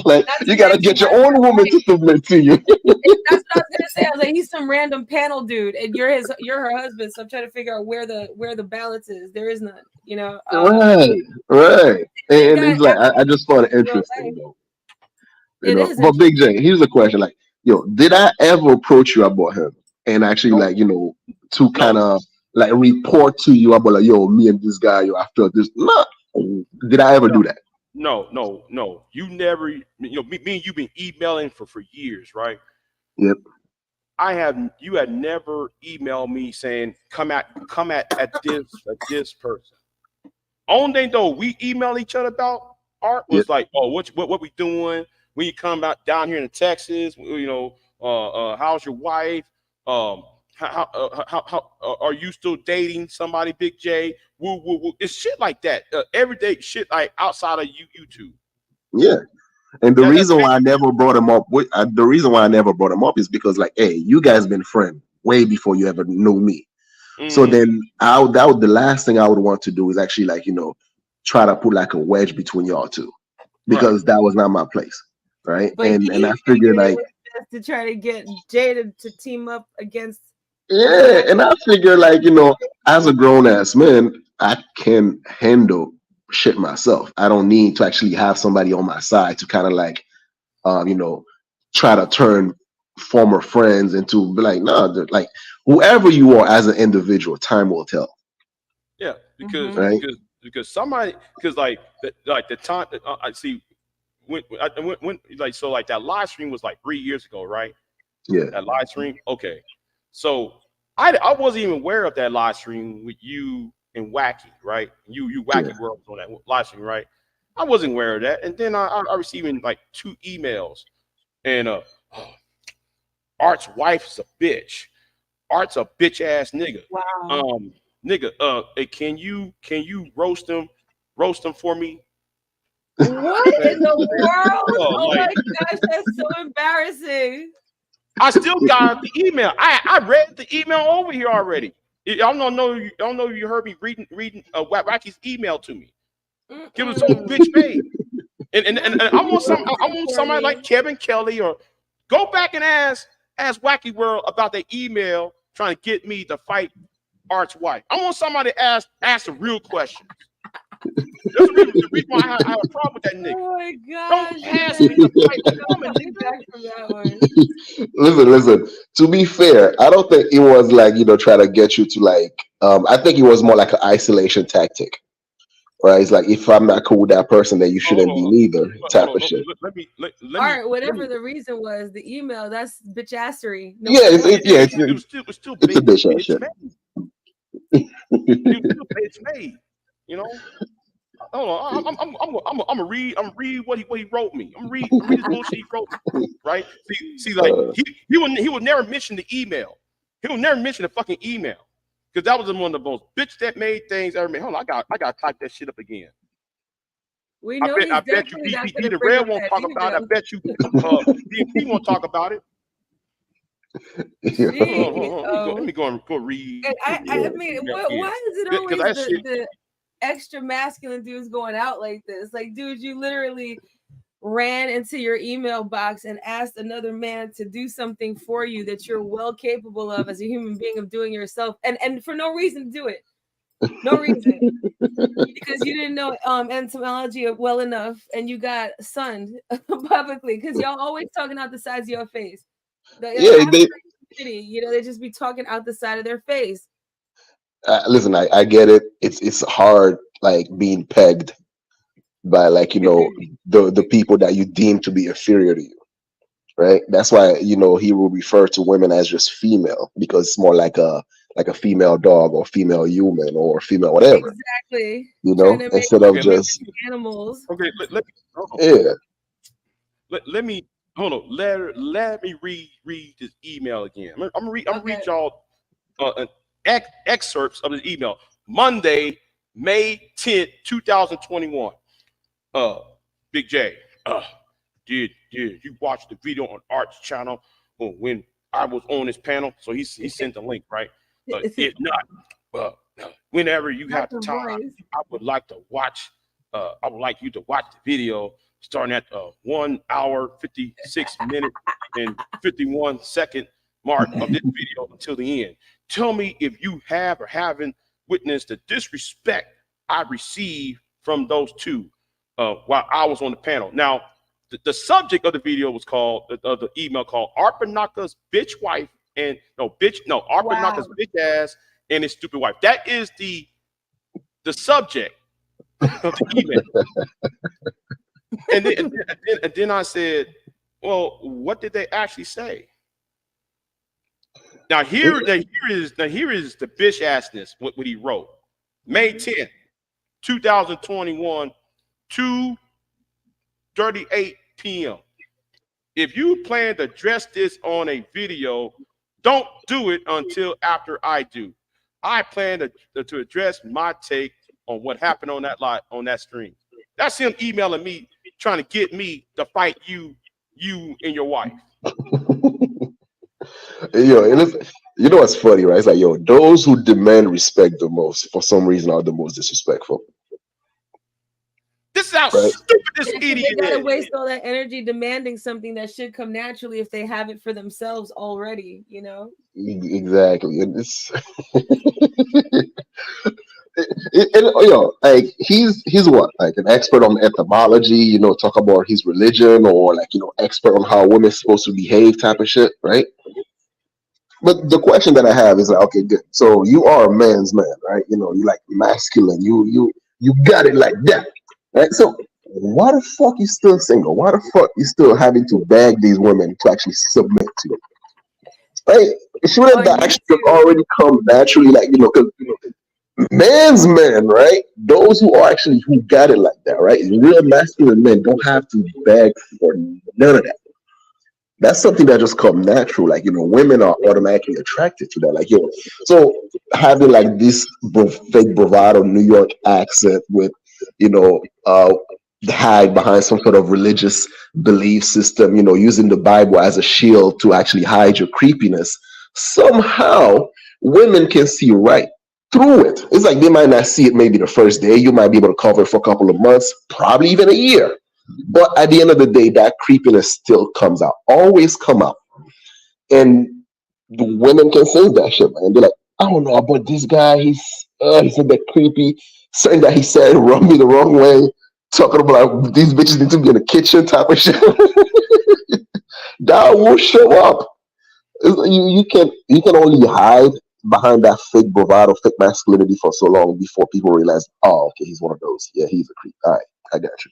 Like, That's you gotta get your own woman to submit to you. That's what I was gonna say. I was like, he's some random panel dude, and you're her husband. So I'm trying to figure out where the balance is. There is none, Right, right. And got it's like I just find it interesting, though. It is But Big J, here's the question: like, did I ever approach you about him and actually No, like to kind no, of like report to you about like, me and this guy, after this? No, did I ever no, do that? no. You never, me and you been emailing for years, right? Yep. You had never emailed me saying come at this person. Only thing though we email each other about art Yep. was like, oh, what we doing when you come out down here in Texas? How's your wife? How are you still dating somebody, Big J? Woo woo woo. It's shit like that. Everyday shit like outside of YouTube. Yeah. And the That's reason why I never brought him up, the reason why I never brought him up is because like, hey, you guys been friends way before you ever knew me. So then that would the last thing I would want to do is actually like, try to put like a wedge between y'all two, because that was not my place. Right. But And I figured like, to try to get Jada to team up against. yeah, and I figure like, as a grown ass man, I can handle shit myself. I don't need to actually have somebody on my side to kind of like, try to turn former friends into be like, no, like whoever you are as an individual, time will tell. Yeah, because Right? because somebody like the time I see when like so like that live stream was like 3 years ago, right? Yeah. That live stream. Okay, so I wasn't even aware of that live stream with you and Wacky, right? You Wacky World was on that live stream, right? I wasn't aware of that, and then I received like 2 emails, and Art's wife's a bitch. Art's a bitch ass nigga. Wow. Nigga, hey, can you roast him for me? What in the world? Oh like, my gosh, that's so embarrassing. I still got the email. I read the email over here already. I don't know if you heard me reading Wacky's email to me. It was so bitch made. And I want somebody like Kevin Kelly, or go back and ask Wacky World about the email trying to get me to fight Art's wife. I want somebody to ask the real questions. That's the reason why I have a problem with that nigga. Oh my God! Don't ask me to fight Listen. To be fair, I don't think it was like try to get you to like. I think it was more like an isolation tactic, right? It's like if I'm not cool with that person, then you shouldn't be neither. Type of shit. Let me. Whatever the reason was, the email, that's bitchassery. No, It was still it's a bitch ass shit. It's made. Hold on, I'm gonna read what he wrote me. I'm read this bullshit he wrote me, right? See, like he would never mention the email. He would never mention the fucking email, because that was one of the most bitch that made things ever made. Hold on, I gotta type that shit up again. We know I bet you DP the Red won't talk about it. I bet you DP won't talk about it. Let me go read. I mean, why is it always the extra masculine dudes going out like this? Like, dude, you literally ran into your email box and asked another man to do something for you that you're well capable of as a human being of doing yourself, and for no reason to do it. No reason. Because you didn't know entomology well enough, and you got sunned publicly, because y'all always talking out the sides of your face. They just be talking out the side of their face. Listen, I get it. It's hard, like being pegged by like the people that you deem to be inferior to you, right? That's why he will refer to women as just female, because it's more like a female dog or female human or female whatever. Exactly. Instead of just animals. Okay, let me hold on. Let me read this email again. I'm gonna read y'all excerpts of the email. Monday, May 10th, 2021. Big J. Did you watch the video on Art's channel when I was on his panel? So he sent the link, right? If not, whenever you have the time, I would like to watch. I would like you to watch the video starting at 1 hour 56 minute and 51 second mark of this video until the end. Tell me if you have or haven't witnessed the disrespect I received from those two while I was on the panel. Now, the subject of the video was called the email called Art Banaka's bitch wife and Art Banaka's bitch ass and his stupid wife. That is the subject of the email. and then I said, well, what did they actually say? Now here is the bitch assness what he wrote. May 10th, 2021, 2:38 p.m. If you plan to address this on a video, don't do it until after I do. I plan to address my take on what happened on that stream. That's him emailing me, trying to get me to fight you and your wife. Listen, You know what's funny, right? It's like, yo, those who demand respect the most, for some reason, are the most disrespectful, This is how right? stupid this Because idiot they gotta is. waste all that energy demanding something that should come naturally if they have it for themselves already, you know? Exactly, and it's you know, like he's what, like an expert on etymology, you know, talk about his religion, or like, you know, expert on how women supposed to behave, type of shit, right? But the question that I have is like, okay, good. So you are a man's man, right? You know, you like masculine. You got it like that, right? So why the fuck you still single? Why the fuck you still having to beg these women to actually submit to you? Right? Shouldn't On that actually have YouTube. already come naturally? Like, you know, because man's men, right? Those who are actually who got it like that, right? Real masculine men don't have to beg for none of that. That's something that just come natural. Like, you know, women are automatically attracted to that. Like, yo, so having like this fake bravado New York accent with, you know, hide behind some sort of religious belief system, you know, using the Bible as a shield to actually hide your creepiness. Somehow, women can see right through it. It's like they might not see it maybe the first day. You might be able to cover it for a couple of months, probably even a year. But at the end of the day, that creepiness still comes out, always come out. And the women can say that shit, man. They're like, I don't know about this guy. He's a bit creepy. Something that he said rubbed me the wrong way. Talking about like, these bitches need to be in the kitchen, type of shit. That will show up. You can only hide behind that fake bravado, fake masculinity for so long before people realize, oh, okay, he's one of those. Yeah, he's a creep. All right, I got you.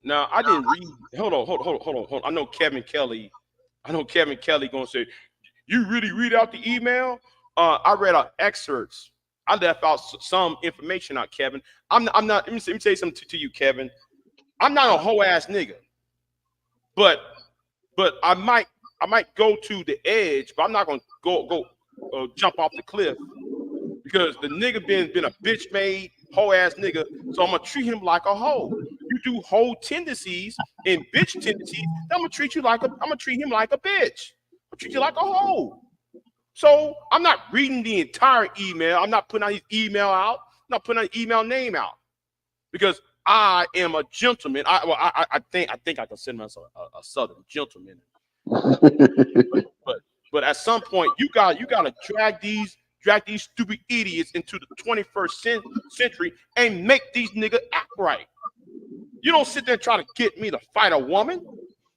Now I didn't read. Hold on. I know Kevin Kelly gonna say, "You really read out the email?" I read out excerpts. I left out some information out, Kevin. I'm not. Let me say something to you, Kevin. I'm not a hoe ass nigga, but I might go to the edge, but I'm not gonna go jump off the cliff because the nigga been a bitch made hoe ass nigga. So I'm gonna treat him like a hoe. You do hoe tendencies and bitch tendencies. I'm gonna treat him like a bitch. I'll treat you like a hoe. So I'm not reading the entire email. I'm not putting out his email out. I'm not putting out his email name out because I am a gentleman. I think I consider myself a southern gentleman. But at some point you gotta drag these stupid idiots into the 21st century and make these niggas act right. You don't sit there and try to get me to fight a woman.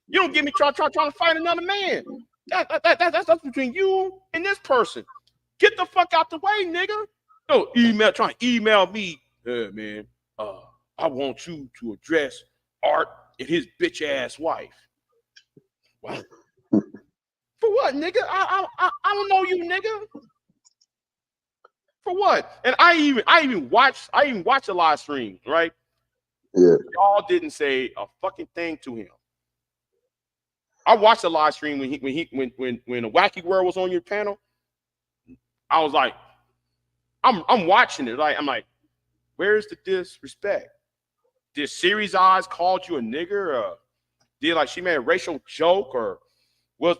You don't get me trying to fight another man. That's between you and this person. Get the fuck out the way, nigga. No, trying to email me. Hey, man, I want you to address Art and his bitch ass wife. What? For what, nigga? I don't know you, nigga. For what? And I even watched a live stream, right? Yeah. Y'all didn't say a fucking thing to him. I watched a live stream when the Wacky World was on your panel. I was like, I'm watching it. Like, I'm like, where's the disrespect? Did Series Eyes called you a nigger? Or did like she made a racial joke? Or was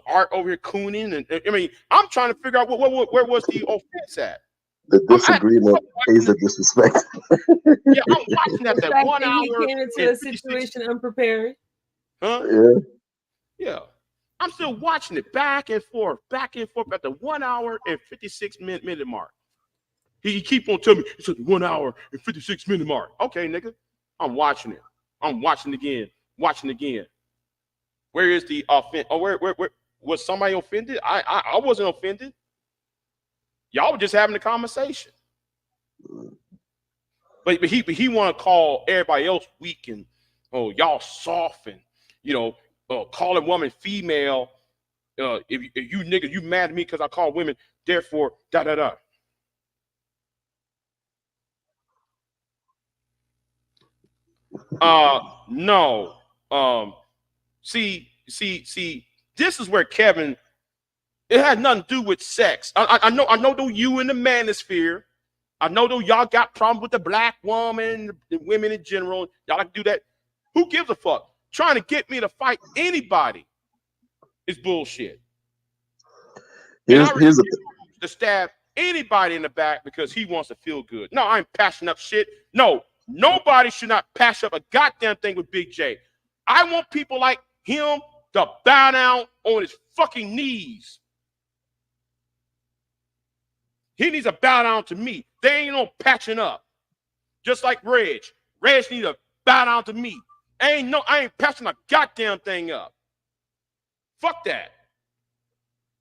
Art over here cooning? And I mean, I'm trying to figure out where was the offense at? The disagreement is the disrespect. Yeah, I'm watching that The fact 1 that he hour came into and a 56. situation unprepared. Huh? Yeah. Yeah. I'm still watching it back and forth at the 1 hour and 56-minute mark. He keep on telling me it's at the 1 hour and 56-minute mark. Okay, nigga. I'm watching it. I'm watching again. Where is the offense? Oh, where was somebody offended? I wasn't offended. Y'all were just having a conversation. But he want to call everybody else weak and y'all soft and calling woman female. If you niggas, you mad at me because I call women, therefore da da da. No. See. This is where Kevin. It had nothing to do with sex. I know though you in the manosphere. I know though y'all got problems with the black woman, the women in general. Y'all like to do that. Who gives a fuck? Trying to get me to fight anybody. is bullshit. And I Here's refuse the thing. to stab anybody in the back because he wants to feel good. No, I ain't passing up shit. No, nobody should not pass up a goddamn thing with Big J. I want people like him to bow down on his fucking knees. He needs to bow down to me. They ain't no patching up. Just like Reg. Reg needs to bow down to me. I ain't patching a goddamn thing up. Fuck that.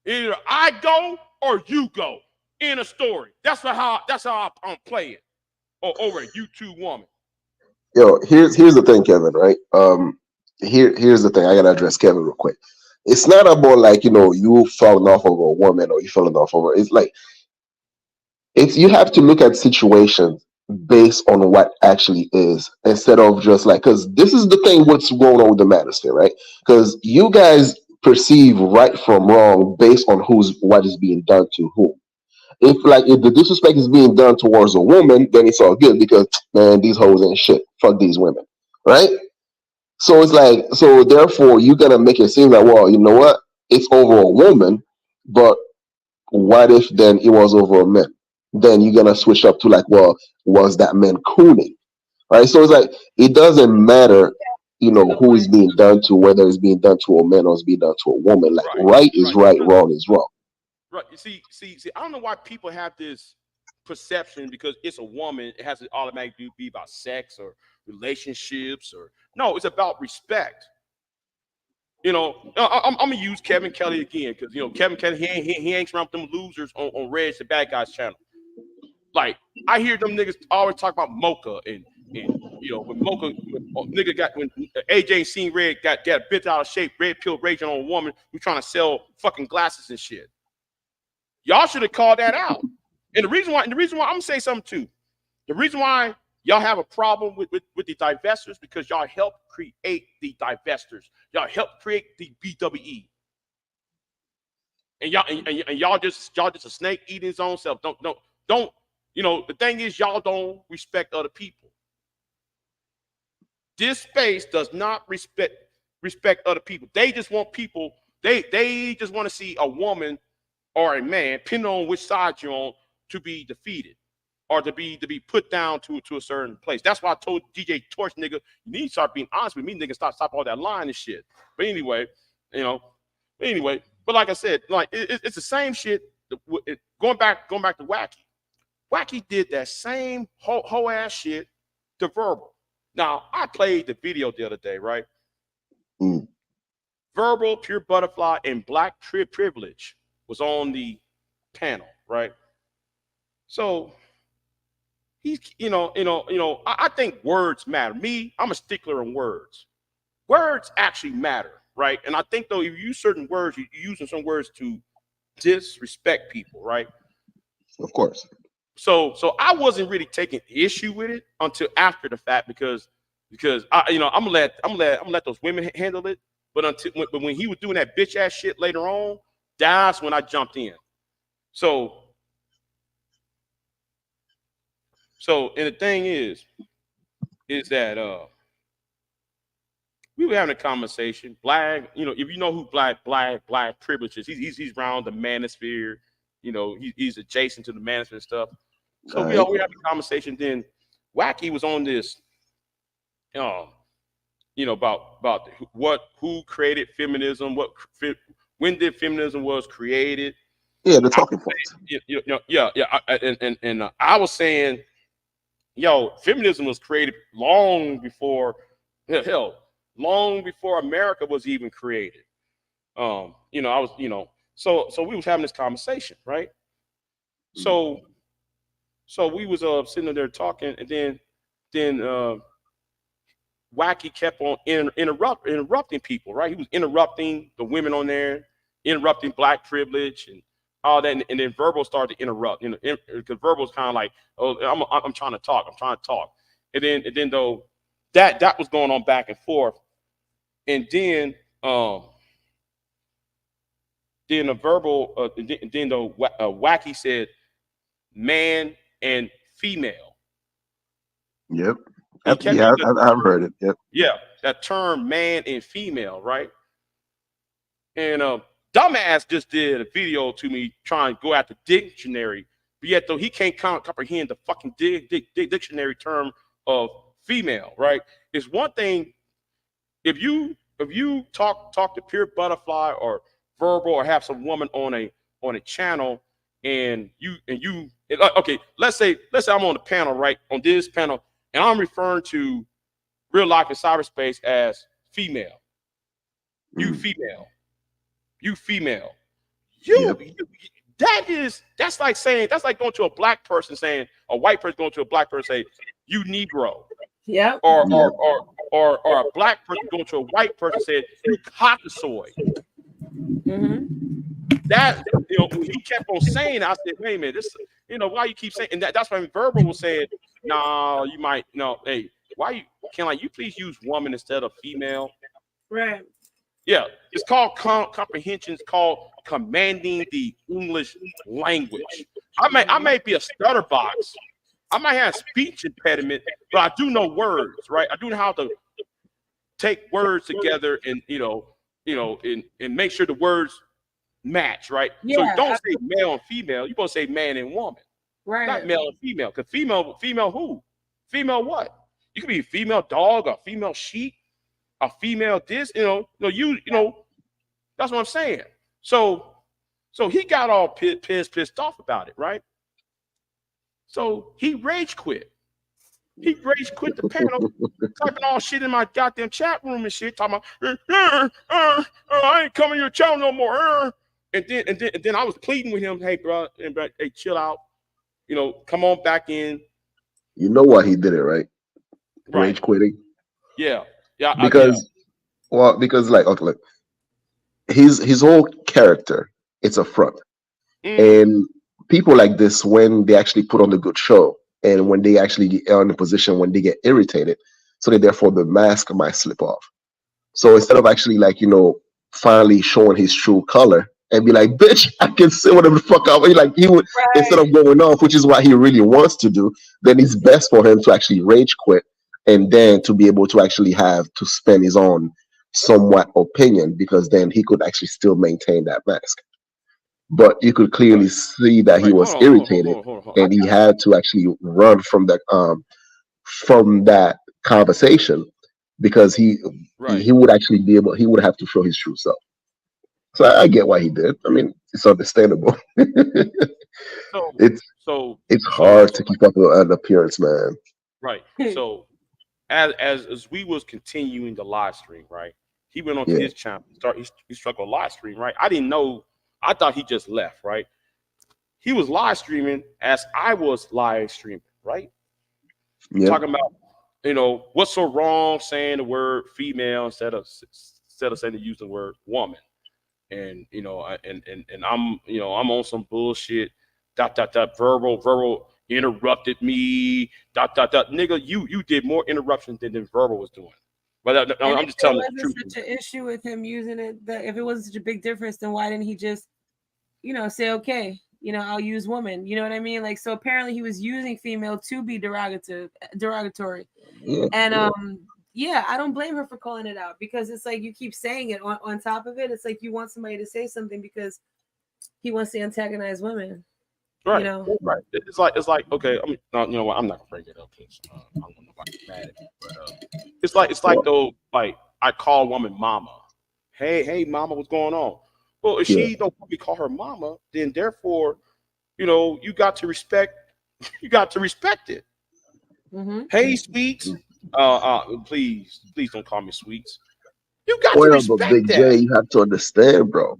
Either I go or you go. In a story. That's how I'm playing. Or over a YouTube woman. Yo, here's the thing, Kevin, right? Here's the thing. I gotta address Kevin real quick. It's not about like, you falling off of a woman or you falling off of her. It's like you have to look at situations based on what actually is instead of just like, because this is the thing what's going on with the manosphere, right? Because you guys perceive right from wrong based on what is being done to whom. If the disrespect is being done towards a woman, then it's all good because, man, these hoes ain't shit. Fuck these women, right? So it's like, so therefore you're gonna make it seem like, well, you know what? It's over a woman, but what if then it was over a man? Then you're gonna switch up to like, well, was that man cooning? Right? So it's like it doesn't matter, who is being done to, whether it's being done to a man or it's being done to a woman. Like right is right, wrong is wrong. Right. You see, I don't know why people have this perception because it's a woman, it has to automatically be about sex or relationships or no, it's about respect. I'm gonna use Kevin Kelly again because Kevin Kelly he hangs around them losers on Reg the Bad Guys channel. Like I hear them niggas always talk about Mocha and when Mocha when AJ seen Red got bent out of shape, red pill raging on a woman who's trying to sell fucking glasses and shit. Y'all should have called that out. And the reason why I'm gonna say something too. The reason why y'all have a problem with the divestors because y'all helped create the divestors. Y'all helped create the BWE. And y'all just a snake eating his own self. Don't the thing is y'all don't respect other people. This space does not respect other people. They just want people, they just want to see a woman or a man, depending on which side you're on, to be defeated or to be put down to a certain place. That's why I told DJ Torch, nigga, you need to start being honest with me, nigga. Stop all that lying and shit. But anyway, but like I said, like it's the same shit. Going back to Wacky. Wacky did that same whole ass shit to Verbal. Now I played the video the other day, right? Verbal, Pure Butterfly, and Black Privilege was on the panel, right? So he's, I think words matter. Me, I'm a stickler on words. Words actually matter, right? And I think though, if you use certain words, you're using some words to disrespect people, right? Of course. So I wasn't really taking issue with it until after the fact because I'm gonna let those women handle it. But when he was doing that bitch ass shit later on, that's when I jumped in. So and the thing is that we were having a conversation. Black, if you know who Black Privilege is, he's around the manosphere. He's adjacent to the manosphere and stuff. So we having a conversation. Then Wacky was on this, about who created feminism, when did feminism was created. Yeah, the talking points. I was saying, feminism was created long before America was even created. I was, so we was having this conversation, right? So we was sitting there talking, and then Wacky kept on interrupting people, right? He was interrupting the women on there, interrupting Black Privilege and all that, and then Verbal started to interrupt, because Verbal's kind of like, oh, I'm trying to talk, and then though that was going on back and forth, and then the Verbal, then the Wacky said man and female. Yep. Yeah, I've heard it. Yep. Yeah, that term man and female, right? And dumbass just did a video to me trying to go at the dictionary, but yet though he can't comprehend the fucking dictionary term of female, right? It's one thing if you talk to Pure Butterfly or Verbal or have some woman on a channel and okay, let's say I'm on the panel, right? On this panel, and I'm referring to real life in cyberspace as female. You female. You female. You, Yep. that's like going to a black person saying, a white person going to a black person say, you Negro. Yep. Or Yep. or a black person going to a white person said, you Caucasoid. That he kept on saying, I said, wait a minute, this why you keep saying, and that's why Verbal was saying, no, you might hey, why you please use woman instead of female? Right. Yeah, it's called comprehension. It's called commanding the English language. I may be a stutterbox. I might have a speech impediment, but I do know words, right? I do know how to take words together and and make sure the words match, right? Yeah, so you don't say male and female. You both say man and woman, right? Not male and female. Because female who? Female what? You could be a female dog, a female sheep, a female this. That's what I'm saying. So he got all pissed off about it, right? So he rage quit. He rage quit the panel, typing all shit in my goddamn chat room and shit, talking about, I ain't coming to your channel no more. And then I was pleading with him, hey, bro, hey, chill out. Come on back in. You know why he did it, right? Right. Rage quitting. Yeah. Because like, okay, look, his whole character, it's a front. And people like this, when they actually put on the good show and when they actually are in a position when they get irritated, so that therefore the mask might slip off. So instead of actually finally showing his true color and be like, bitch, I can say whatever the fuck I want. Like he would, instead of going off, which is what he really wants to do, then it's best for him to actually rage quit and then to be able to actually have to spend his own somewhat opinion, because then he could actually still maintain that mask. But you could clearly see that he was irritated and he had to actually run from that conversation, because he would actually he would have to show his true self. So I get why he did. I mean, it's understandable. It's hard to keep up with an appearance, man. Right. So as we was continuing the live stream, right? He went on to his channel. He struck a live stream, right? I didn't know. I thought he just left, right? He was live streaming as I was live streaming, right? Yep. Talking about, what's so wrong saying the word female instead of saying to use the word woman. And and I'm on some bullshit. ... Verbal interrupted me. ... Nigga, you did more interruptions than Verbal was doing. But I'm just telling the truth. Such an issue with him using it. If it wasn't such a big difference, then why didn't he just, say okay? I'll use woman. You know what I mean? Like, so apparently he was using female to be derogatory. And I don't blame her for calling it out, because it's like you keep saying it on top of it. It's like you want somebody to say something because he wants to antagonize women. Right. Right. It's like okay. I mean, no, you know what? I'm not gonna bring it up because I don't want nobody mad at me. But it's like though, like I call a woman mama. Hey, mama, what's going on? Well, if she don't want me to call her mama, then therefore, you got to respect. You got to respect it. Hey, sweets. Please don't call me sweets. You got to respect but Big that. J, you have to understand, bro.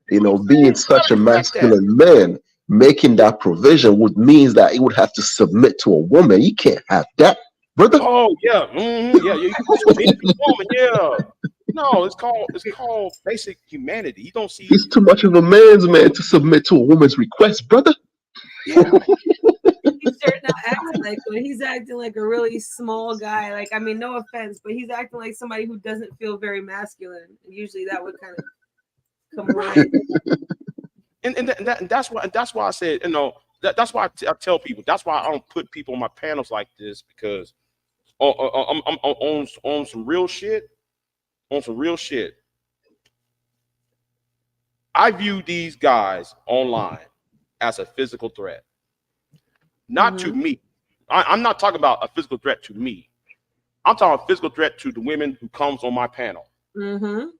Being such a masculine man, making that provision would means that he would have to submit to a woman. You can't have that, brother. Oh yeah, yeah. You submit to a woman, yeah. No, it's called basic humanity. You don't see. He's too much of a man's man to submit to a woman's request, brother. Yeah. He's not acting like one. He's acting like a really small guy. Like, I mean, no offense, but he's acting like somebody who doesn't feel very masculine. And usually that would kind of come right. And that's why I said, that's why I tell people. That's why I don't put people on my panels like this, because I'm on some real shit. On some real shit. I view these guys online as a physical threat, not to me. I'm not talking about a physical threat to me. I'm talking about a physical threat to the women who comes on my panel. And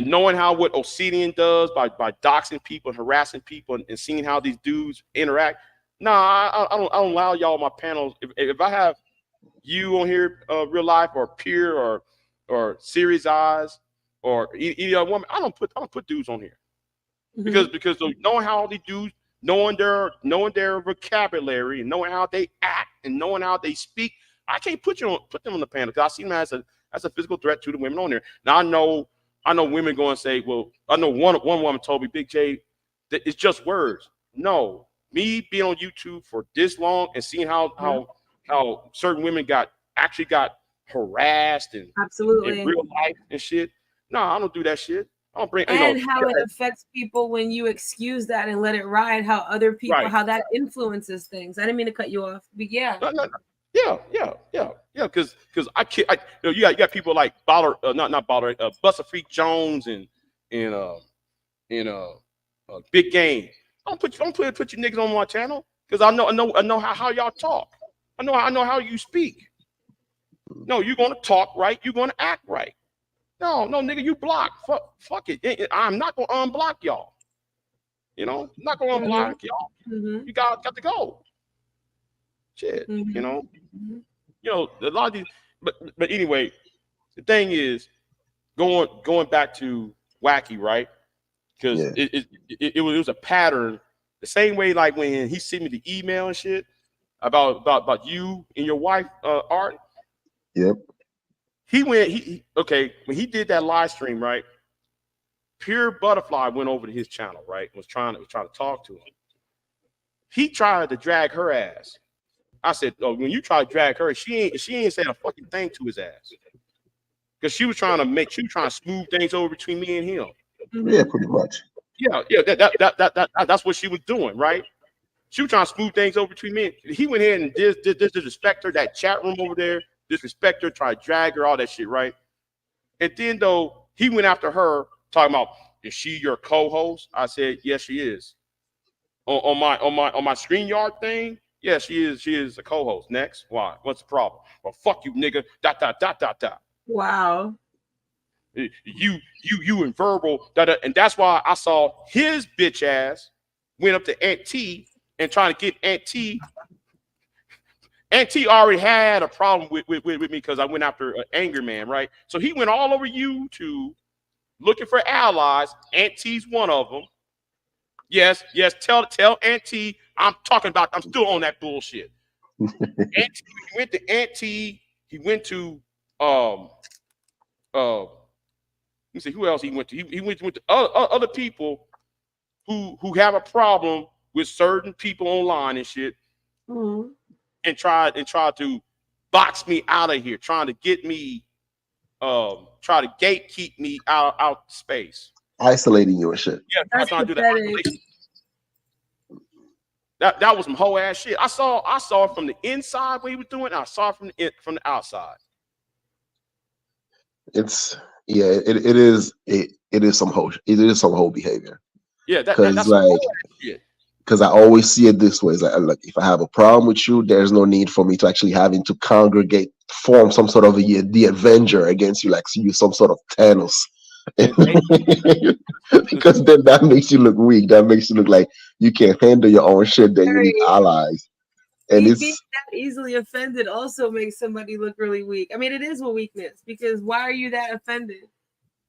knowing how what Obsidian does by doxing people and harassing people and seeing how these dudes interact. Nah, I don't allow y'all on my panels. If I have you on here, real life or peer or series eyes or either woman, I don't put dudes on here because knowing how all these dudes, knowing their vocabulary and knowing how they act and knowing how they speak, I can't put them on the panel because I see them as a physical threat to the women on there. Now I know women going to say, well, I know one woman told me, Big J, that it's just words. No, me being on YouTube for this long and seeing how certain women actually got harassed and absolutely in real life and shit. No, I don't do that shit. I don't bring and how it affects people when you excuse that and let it ride. How other people, how that influences things. I didn't mean to cut you off, but yeah. Yeah. Because you got people like Buster Freak Jones and Big Game. I don't put you niggas on my channel because I know how y'all talk. I know how you speak. No, you're gonna talk right. You're gonna act right. No, nigga, you block. Fuck it. I'm not gonna unblock y'all. I'm not gonna unblock y'all. You got to go. Shit. A lot of these. But anyway, the thing is, going back to Wacky, right? Because it was a pattern. The same way, like when he sent me the email and shit about you and your wife, Art. Yep. When he did that live stream, right? Pure Butterfly went over to his channel, right? Was trying to talk to him. He tried to drag her ass. I said, "Oh, when you try to drag her, she ain't saying a fucking thing to his ass, because she was trying to smooth things over between me and him." Yeah, pretty much. Yeah. That's what she was doing, right? She was trying to smooth things over between me. He went ahead and disrespect her, that chat room over there, disrespect her, try to drag her, all that shit, right? And then though he went after her, talking about, is she your co-host? I said, yes, she is. On my StreamYard thing, yeah, she is a co-host. Next, why? What's the problem? Well, fuck you, nigga. ... Wow. You and verbal, and that's why I saw his bitch ass went up to Aunt T and trying to get Aunt T. Aunt T already had a problem with me because I went after an anger man, right? So he went all over YouTube looking for allies. Aunt T's one of them. Yes. Tell Aunt T I'm still on that bullshit. He went to Aunt T. He went to let me see who else he went to. He went to other people who have a problem with certain people online and shit, and tried to box me out of here, trying to get me, try to gatekeep me out space, isolating you and shit. Yeah, that's trying to do that. That was some whole ass shit. I saw it from the inside what he was doing. And I saw it from the outside. It is some whole behavior. Yeah, that's like, because I always see it this way: is like, look, if I have a problem with you, there's no need for me to actually having to congregate, form some sort of the Avenger against you, like you some sort of Thanos. Because then that makes you look weak. That makes you look like you can't handle your own shit. Then you need allies. And being that easily offended also makes somebody look really weak. I mean, it is a weakness, because why are you that offended?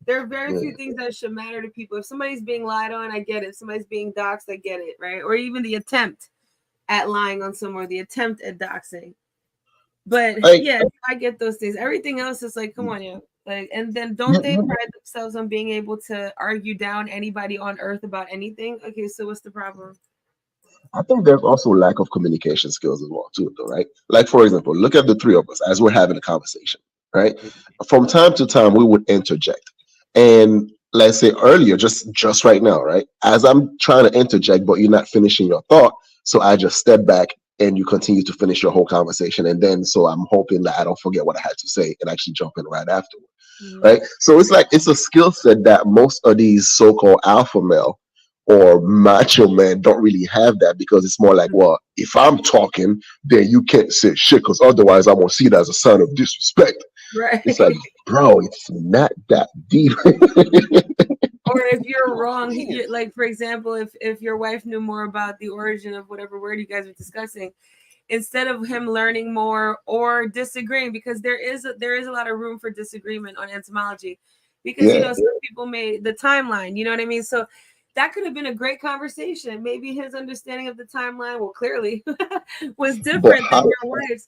There are very few things that should matter to people. If somebody's being lied on, I get it. If somebody's being doxxed, I get it, right? Or even the attempt at lying on someone, the attempt at doxing. But yeah, I get those things. Everything else is like, come on, yeah. Like, and then don't they pride themselves on being able to argue down anybody on earth about anything? Okay, so what's the problem? I think there's also a lack of communication skills as well, too, though, right? Like, for example, look at the three of us as we're having a conversation, right? From time to time, we would interject. And let's say earlier, just right now, right? As I'm trying to interject, but you're not finishing your thought, so I just step back and you continue to finish your whole conversation. And then, so I'm hoping that I don't forget what I had to say and actually jump in right afterward. right? So it's like it's a skill set that most of these so-called alpha male or macho men don't really have that, because it's more like, well, if I'm talking, then you can't say shit, because otherwise I'm gonna see it as a sign of disrespect. Right. It's like, bro, it's not that deep. Or if you're wrong, like for example, if your wife knew more about the origin of whatever word you guys were discussing, instead of him learning more or disagreeing, because there is a lot of room for disagreement on entomology, because Yeah. some people made the timeline, you know what I mean? So that could have been a great conversation. Maybe his understanding of the timeline, well, clearly was But different than how, your wife's,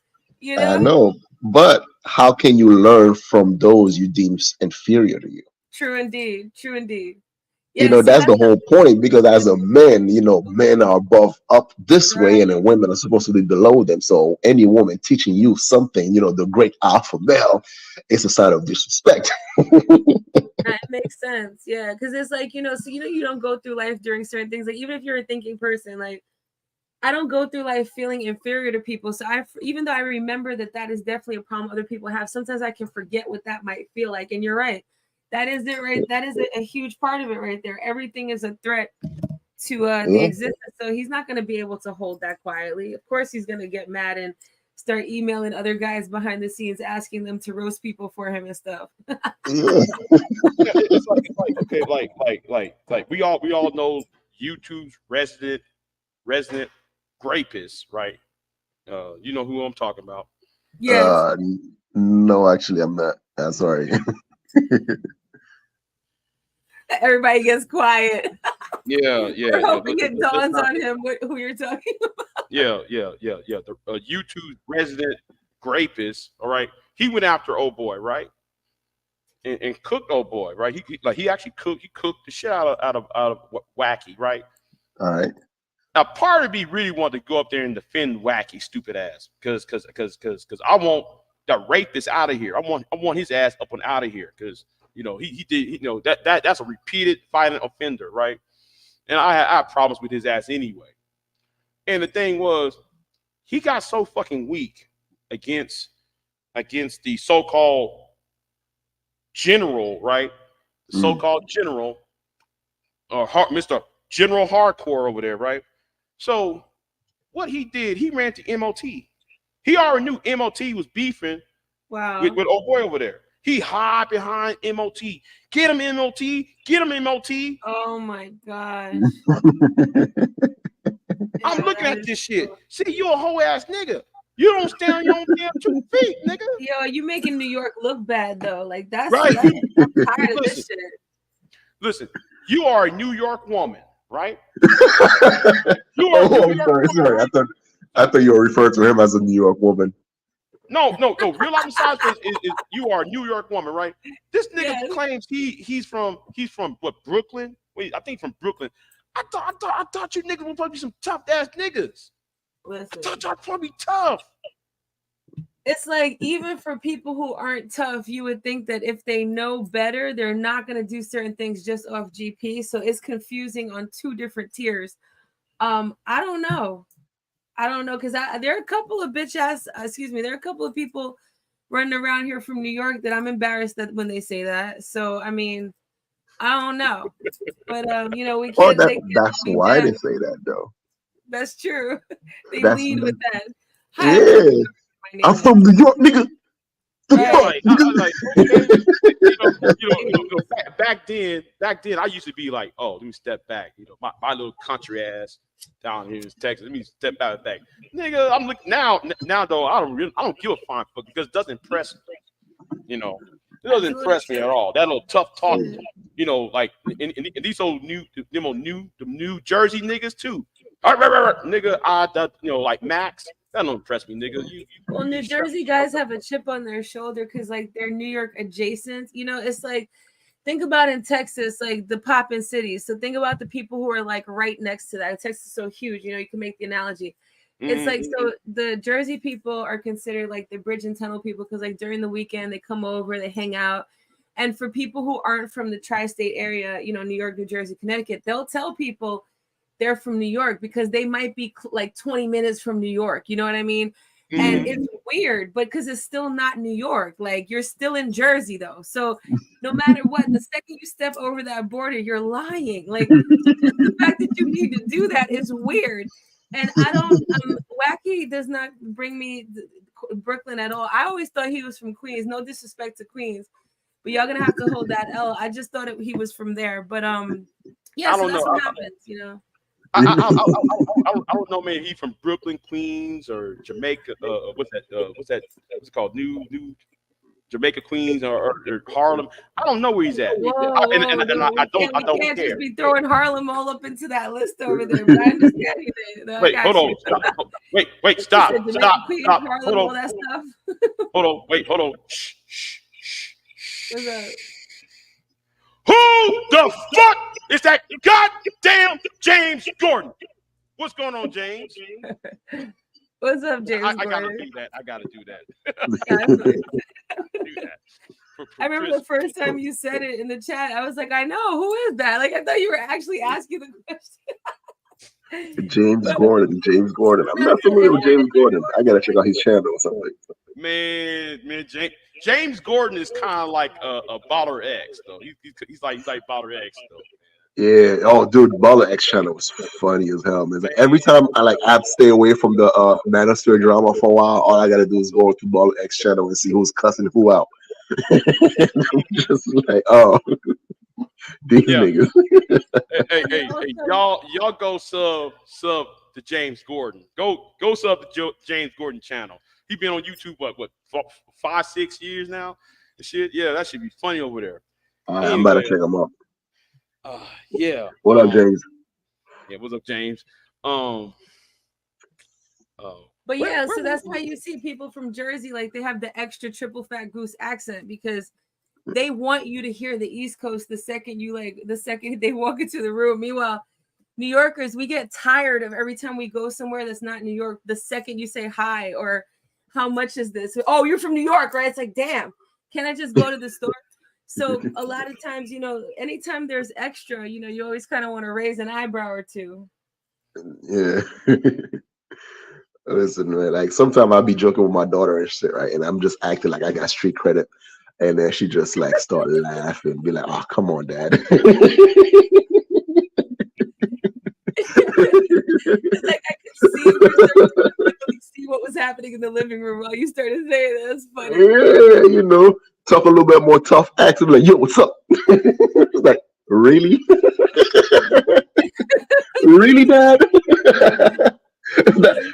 I know, but how can you learn from those you deem inferior to you? True indeed. True indeed. You Yeah, know, see that's that's the whole point, because as a man, you know, men are above up this way, and then women are supposed to be below them. So any woman teaching you something, you know, the great alpha male, it's a sign of disrespect. that makes sense. Yeah, because it's like, so you don't go through life during certain things. Like even if you're a thinking person, like I don't go through life feeling inferior to people. So even though I remember that is definitely a problem other people have, sometimes I can forget what that might feel like. And you're right. That is it, right? That is a huge part of it right there. Everything is a threat to the existence. So he's not going to be able to hold that quietly. Of course, he's going to get mad and start emailing other guys behind the scenes, asking them to roast people for him and stuff. Yeah. It's like okay, like we all know YouTube's resident rapist, right? You know who I'm talking about. Yes. No, actually, I'm not. Sorry. Everybody gets quiet. Yeah, We're yeah. hoping it Let's dawns not. on him who you're talking about. Yeah. The YouTube resident rapist. All right, he went after old boy, right, and cooked old boy, right. He actually cooked. He cooked the shit out of Wacky, right. All right. Now, part of me really wanted to go up there and defend Wacky stupid ass, because I want that rapist out of here. I want his ass up and out of here, because he did, that's a repeated violent offender, right. And I had problems with his ass anyway. And the thing was, he got so fucking weak against the so-called general, right? The so-called general, or Mr. General Hardcore over there, right? So what he did, he ran to MOT. He already knew MOT was beefing with old boy over there. He hid behind MOT. Get him, MOT. Get him, MOT. Oh my gosh. I'm looking at this shit. See, you a whole ass nigga. You don't stand on your own damn 2 feet, nigga. Yo, you making New York look bad though. Like that's right. I'm tired of this shit. Listen, you are a New York woman, right? You are sorry. I thought you were referring to him as a New York woman. No. Real life besides is you are a New York woman, right? This nigga claims he's from what, Brooklyn? Wait, I think from Brooklyn. I thought you niggas were supposed to be some tough ass niggas. Listen, I thought y'all supposed to be tough. It's like, even for people who aren't tough, you would think that if they know better, they're not going to do certain things just off GP. So it's confusing on two different tiers. I don't know because there are a couple of there are a couple of people running around here from New York that I'm embarrassed that when they say that. So I mean, I don't know, but we can't. That's why they say that though. That's true. They lead with that. Hi, yeah, I'm from New York, nigga. Right. Back then, I used to be like, oh, let me step back. My little country ass down here in Texas. Let me step back. Nigga, I'm looking now though. I don't give a fine fuck, because it doesn't impress me. It doesn't impress me at all. That little tough talk, like and these old New Jersey niggas too. Nigga, like Max. That don't impress me, nigga. Well, New Jersey guys have a chip on their shoulder because, like, they're New York adjacent. It's like, think about in Texas, like the poppin' cities. So think about the people who are like right next to that. Texas is so huge, you can make the analogy. It's like, so the Jersey people are considered like the bridge and tunnel people because, like, during the weekend they come over, they hang out. And for people who aren't from the tri-state area, New York, New Jersey, Connecticut, they'll tell people they're from New York because they might be like 20 minutes from New York. You know what I mean? And it's weird, but because it's still not New York, like you're still in Jersey though. So no matter what, the second you step over that border, you're lying. Like just the fact that you need to do that is weird. And I don't, Wacky does not bring me Brooklyn at all. I always thought he was from Queens. No disrespect to Queens, but y'all gonna have to hold that L. I just thought he was from there. But yeah, so that's what happens, you know. I don't know, man. He from Brooklyn, Queens, or Jamaica. What's that? What's it called? New Jamaica, Queens, or Harlem. I don't know where he's at. I don't can't care. Just be throwing Harlem all up into that list over there. But I understand you. Wait, hold on. Wait, stop. Queens, Harlem, hold on. All that stuff. Hold on. Shh. What's up? Who the fuck is that goddamn James Gordon? What's going on, James? What's up, James? I gotta do that. I gotta do that. I remember the first time you said it in the chat. I was like, I know, who is that? Like, I thought you were actually asking the question. James Gordon. I'm not familiar with James Gordon. I gotta check out his channel or something. Man, James Gordon is kind of like a Baller X though. He's like Baller X though. Yeah. Oh, dude, Baller X channel was funny as hell, man. Like, every time I stay away from the Manosphere drama for a while, all I gotta do is go to Baller X channel and see who's cussing who out. I'm just like, oh, these niggas. hey, y'all go sub to James Gordon. Go sub the James Gordon channel. He been on YouTube what 5-6 years now. And shit, yeah, that should be funny over there. Anyway, I'm about to check him out. Yeah. What up, James? Yeah, what's up, James? But yeah, so that's why you see people from Jersey, like they have the extra triple fat goose accent because they want you to hear the East Coast the second they walk into the room. Meanwhile, New Yorkers, we get tired of every time we go somewhere that's not New York, the second you say hi or how much is this? Oh, you're from New York, right? It's like, damn, can I just go to the store? So a lot of times, anytime there's extra, you always kind of want to raise an eyebrow or two. Yeah. Listen, man, like sometimes I'll be joking with my daughter and shit, right? And I'm just acting like I got street credit. And then she just like start laughing, be like, oh, come on, Dad. Like I could see what was happening in the living room while you started saying that. That's funny. Yeah, talk a little bit more tough accent, like, yo, what's up? It's like, really? Really, Dad?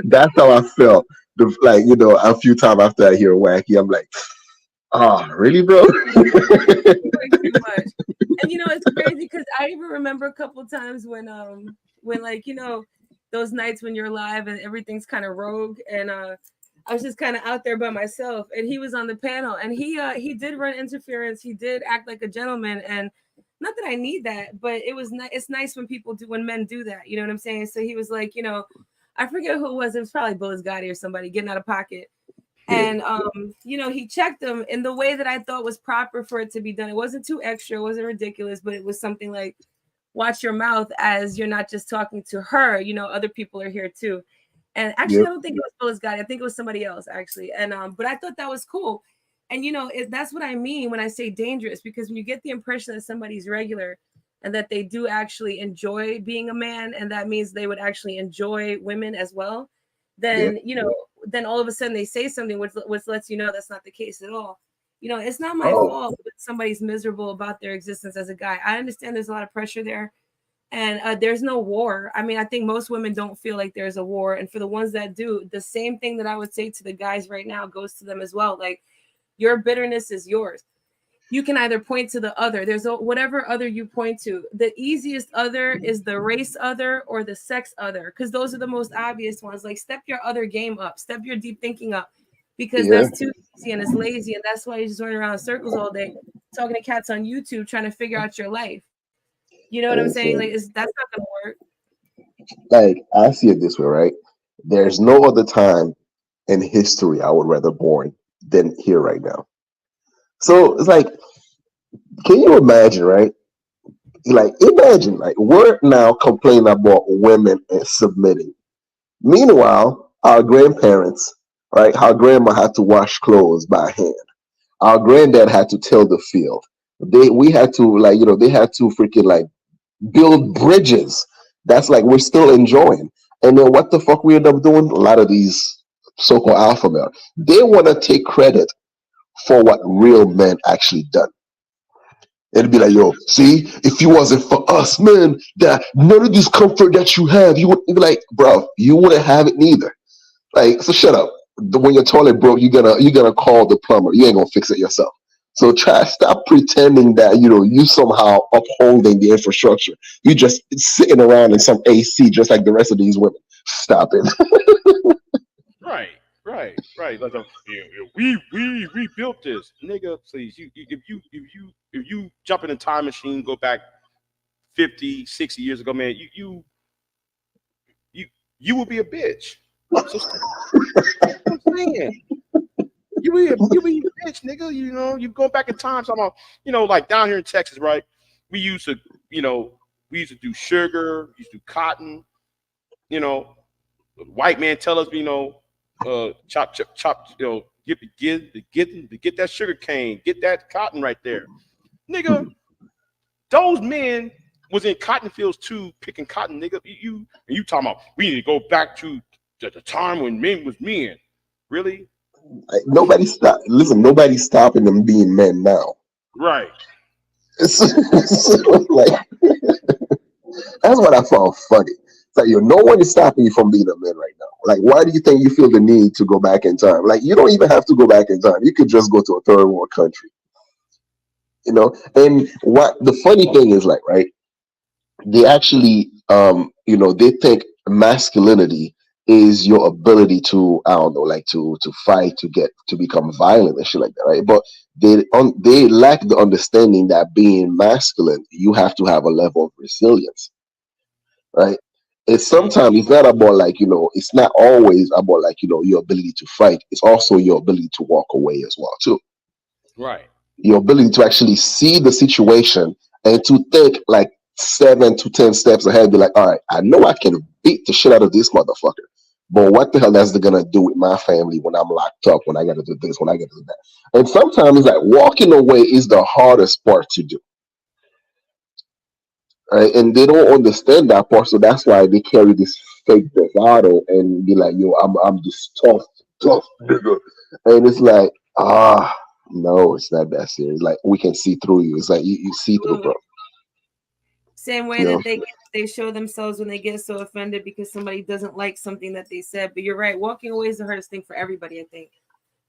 That's how I felt. A few times after I hear Wacky, I'm like, oh, really, bro? Too much. And it's crazy because I even remember a couple of times when those nights when you're live and everything's kind of rogue, and I was just kind of out there by myself, and he was on the panel, and he did run interference. He did act like a gentleman, and not that I need that, but it's nice when men do that. You know what I'm saying? So he was like, I forget who it was. It was probably Bullis Gotti or somebody getting out of pocket. And he checked them in the way that I thought was proper for it to be done. It wasn't too extra, it wasn't ridiculous, but it was something like, watch your mouth as you're not just talking to her, other people are here too. And actually, I don't think it was Bullis Gotti. I think it was somebody else actually. And but I thought that was cool. And that's what I mean when I say dangerous, because when you get the impression that somebody's regular and that they do actually enjoy being a man, and that means they would actually enjoy women as well, then then all of a sudden they say something which lets you know that's not the case at all. It's not my fault that somebody's miserable about their existence as a guy. I understand there's a lot of pressure there, and there's no war. I mean, I think most women don't feel like there's a war, and for the ones that do, the same thing that I would say to the guys right now goes to them as well. Like, your bitterness is yours. You can either point to the other. There's whatever other you point to. The easiest other is the race other or the sex other, because those are the most obvious ones. Like, step your other game up, step your deep thinking up, because that's too easy and it's lazy, and that's why you just run around in circles all day talking to cats on YouTube trying to figure out your life. You know what I'm saying? Like, that's not gonna work. Like, I see it this way, right? There's no other time in history I would rather born than here right now. So it's like, can you imagine, right? Like, imagine, like, we're now complaining about women and submitting. Meanwhile, our grandparents, right? Our grandma had to wash clothes by hand. Our granddad had to till the field. We had to like, they had to freaking like build bridges. That's like we're still enjoying. And then what the fuck we end up doing? A lot of these so-called alpha male, they want to take credit for what real men actually done. It'd be like, yo, see, if you wasn't for us, man, that none of this comfort that you have, you would be like, bro, you wouldn't have it neither. Like, so shut up. When your toilet broke, you're gonna call the plumber. You ain't gonna fix it yourself. So stop pretending that you somehow upholding the infrastructure. You just sitting around in some AC just like the rest of these women. Stop it. Right, right. Like, we built this, nigga. Please, if you jump in a time machine, go back 50, 60 years ago, man, you would be a bitch. So stop. I'm saying. You be a bitch, nigga. You go back in time. Talking about, like down here in Texas, right? We used to do sugar, we used to do cotton. White man tell us, chop, get that sugar cane, get that cotton right there, nigga. Those men was in cotton fields too, picking cotton, nigga. You talking about we need to go back to the time when men was men, really? Like, nobody's stopping them being men now. Right. Like, that's what I found funny. It's like, no one is stopping you from being a man right now. Like, why do you think you feel the need to go back in time? Like, you don't even have to go back in time. You could just go to a third world country. And what the funny thing is, like, right? They actually, they think masculinity is your ability to, I don't know, like to fight, to become violent and shit like that, right? But they lack the understanding that being masculine, you have to have a level of resilience, right? It's sometimes it's not about like, it's not always about like, your ability to fight. It's also your ability to walk away as well too. Right. Your ability to actually see the situation and to think like 7 to 10 steps ahead, be like, all right, I know I can beat the shit out of this motherfucker, but what the hell that's gonna do with my family when I'm locked up, when I gotta do this, when I gotta do that? And sometimes it's like walking away is the hardest part to do. Right? And they don't understand that part, so that's why they carry this fake bravado and be like, yo, I'm this tough nigga. And it's like, no, it's not that serious. Like, we can see through you. It's like you see through, bro. Same way that they show themselves when they get so offended because somebody doesn't like something that they said. But you're right, walking away is the hardest thing for everybody, I think.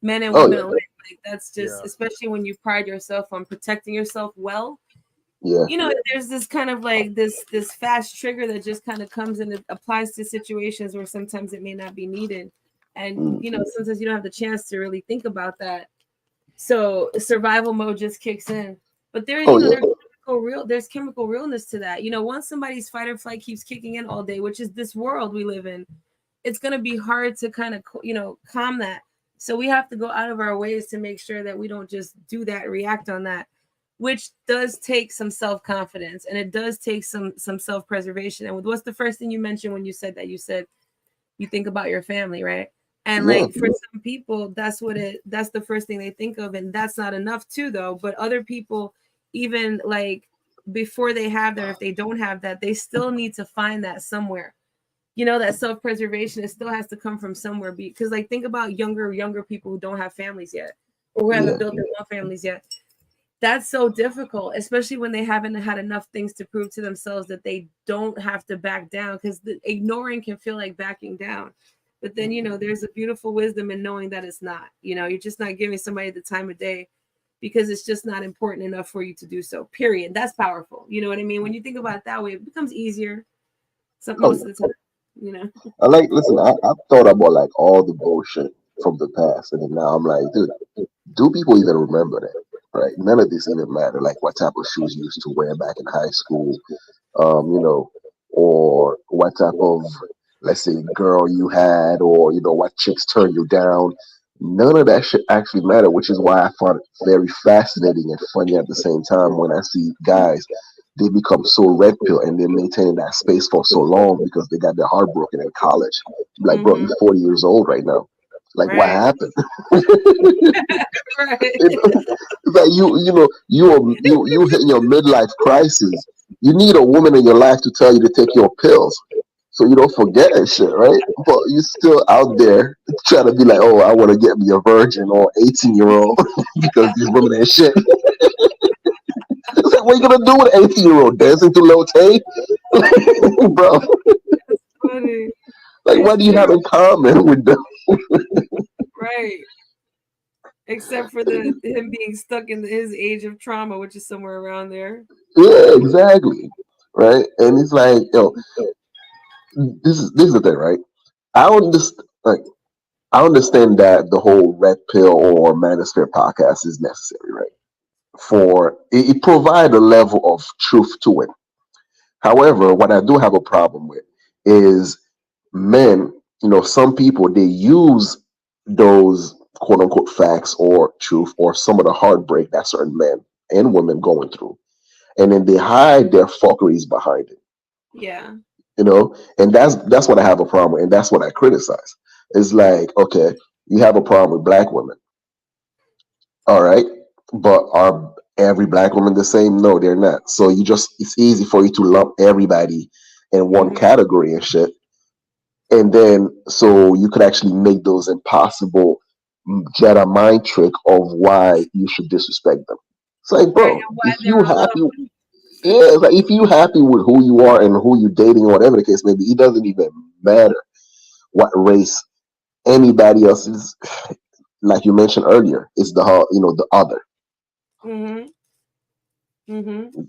Men and women alike. Like, that's just, especially when you pride yourself on protecting yourself well. Yeah. There's this kind of like this fast trigger that just kind of comes and it applies to situations where sometimes it may not be needed. And sometimes you don't have the chance to really think about that. So survival mode just kicks in. But there's chemical realness to that. Once somebody's fight or flight keeps kicking in all day, which is this world we live in, it's going to be hard to kind of, calm that. So we have to go out of our ways to make sure that we don't just do that, react on that, which does take some self-confidence and it does take some self-preservation. And what's the first thing you mentioned when you said that? You said you think about your family, right? And like for some people, that's the first thing they think of. And that's not enough too, though. But other people, even like before they have that, if they don't have that, they still need to find that somewhere. That self-preservation, it still has to come from somewhere. Because like, think about younger people who don't have families yet, or who haven't built their own families yet. That's so difficult, especially when they haven't had enough things to prove to themselves that they don't have to back down, because ignoring can feel like backing down. But then, there's a beautiful wisdom in knowing that it's not. You're just not giving somebody the time of day because it's just not important enough for you to do so, period. That's powerful. You know what I mean? When you think about it that way, it becomes easier most of the time. Listen, I've thought about like all the bullshit from the past, and then now I'm like, dude, do people even remember that? Right? None of this even matter. Like what type of shoes you used to wear back in high school, or what type of, let's say, girl you had, or what chicks turned you down. None of that shit actually matter, which is why I find it very fascinating and funny at the same time when I see guys, they become so red pill and they maintain that space for so long because they got their heart broken in college. Like, bro, you're 40 years old right now. Like what Right. happened? Right. It's like you hitting your midlife crisis. You need a woman in your life to tell you to take your pills, so you don't forget that shit, right? But you still out there trying to be like, oh, I want to get me a virgin or 18-year-old because these women ain't shit. It's like, what are you gonna do with an 18-year-old dancing to Lil Tay, bro? That's funny. Like, what It's do you have true. in common with them? Right. Except for the him being stuck in his age of trauma, which is somewhere around there. Yeah, exactly, right? And it's like, yo, this is the thing, right? I understand, like, I understand that the whole red pill or manosphere podcast is necessary, right? For it provide a level of truth to it. However, what I do have a problem with is men, some people they use those quote unquote facts or truth or some of the heartbreak that certain men and women going through, and then they hide their fuckeries behind it, Yeah. and that's what I have a problem with, and that's what I criticize. It's like, okay, you have a problem with black women, all right, but are every black woman the same? No, they're not. So it's easy for you to lump everybody in one Hmm. category and shit, and then so you could actually make those impossible Jedi mind trick of why you should disrespect them. It's like, Right. bro, And why if you they're happy, alone. yeah, it's like if you happy with who you are and who you dating or whatever the case may be, it doesn't even matter what race anybody else is. Like you mentioned earlier, it's the other. Mm-hmm. Mm-hmm.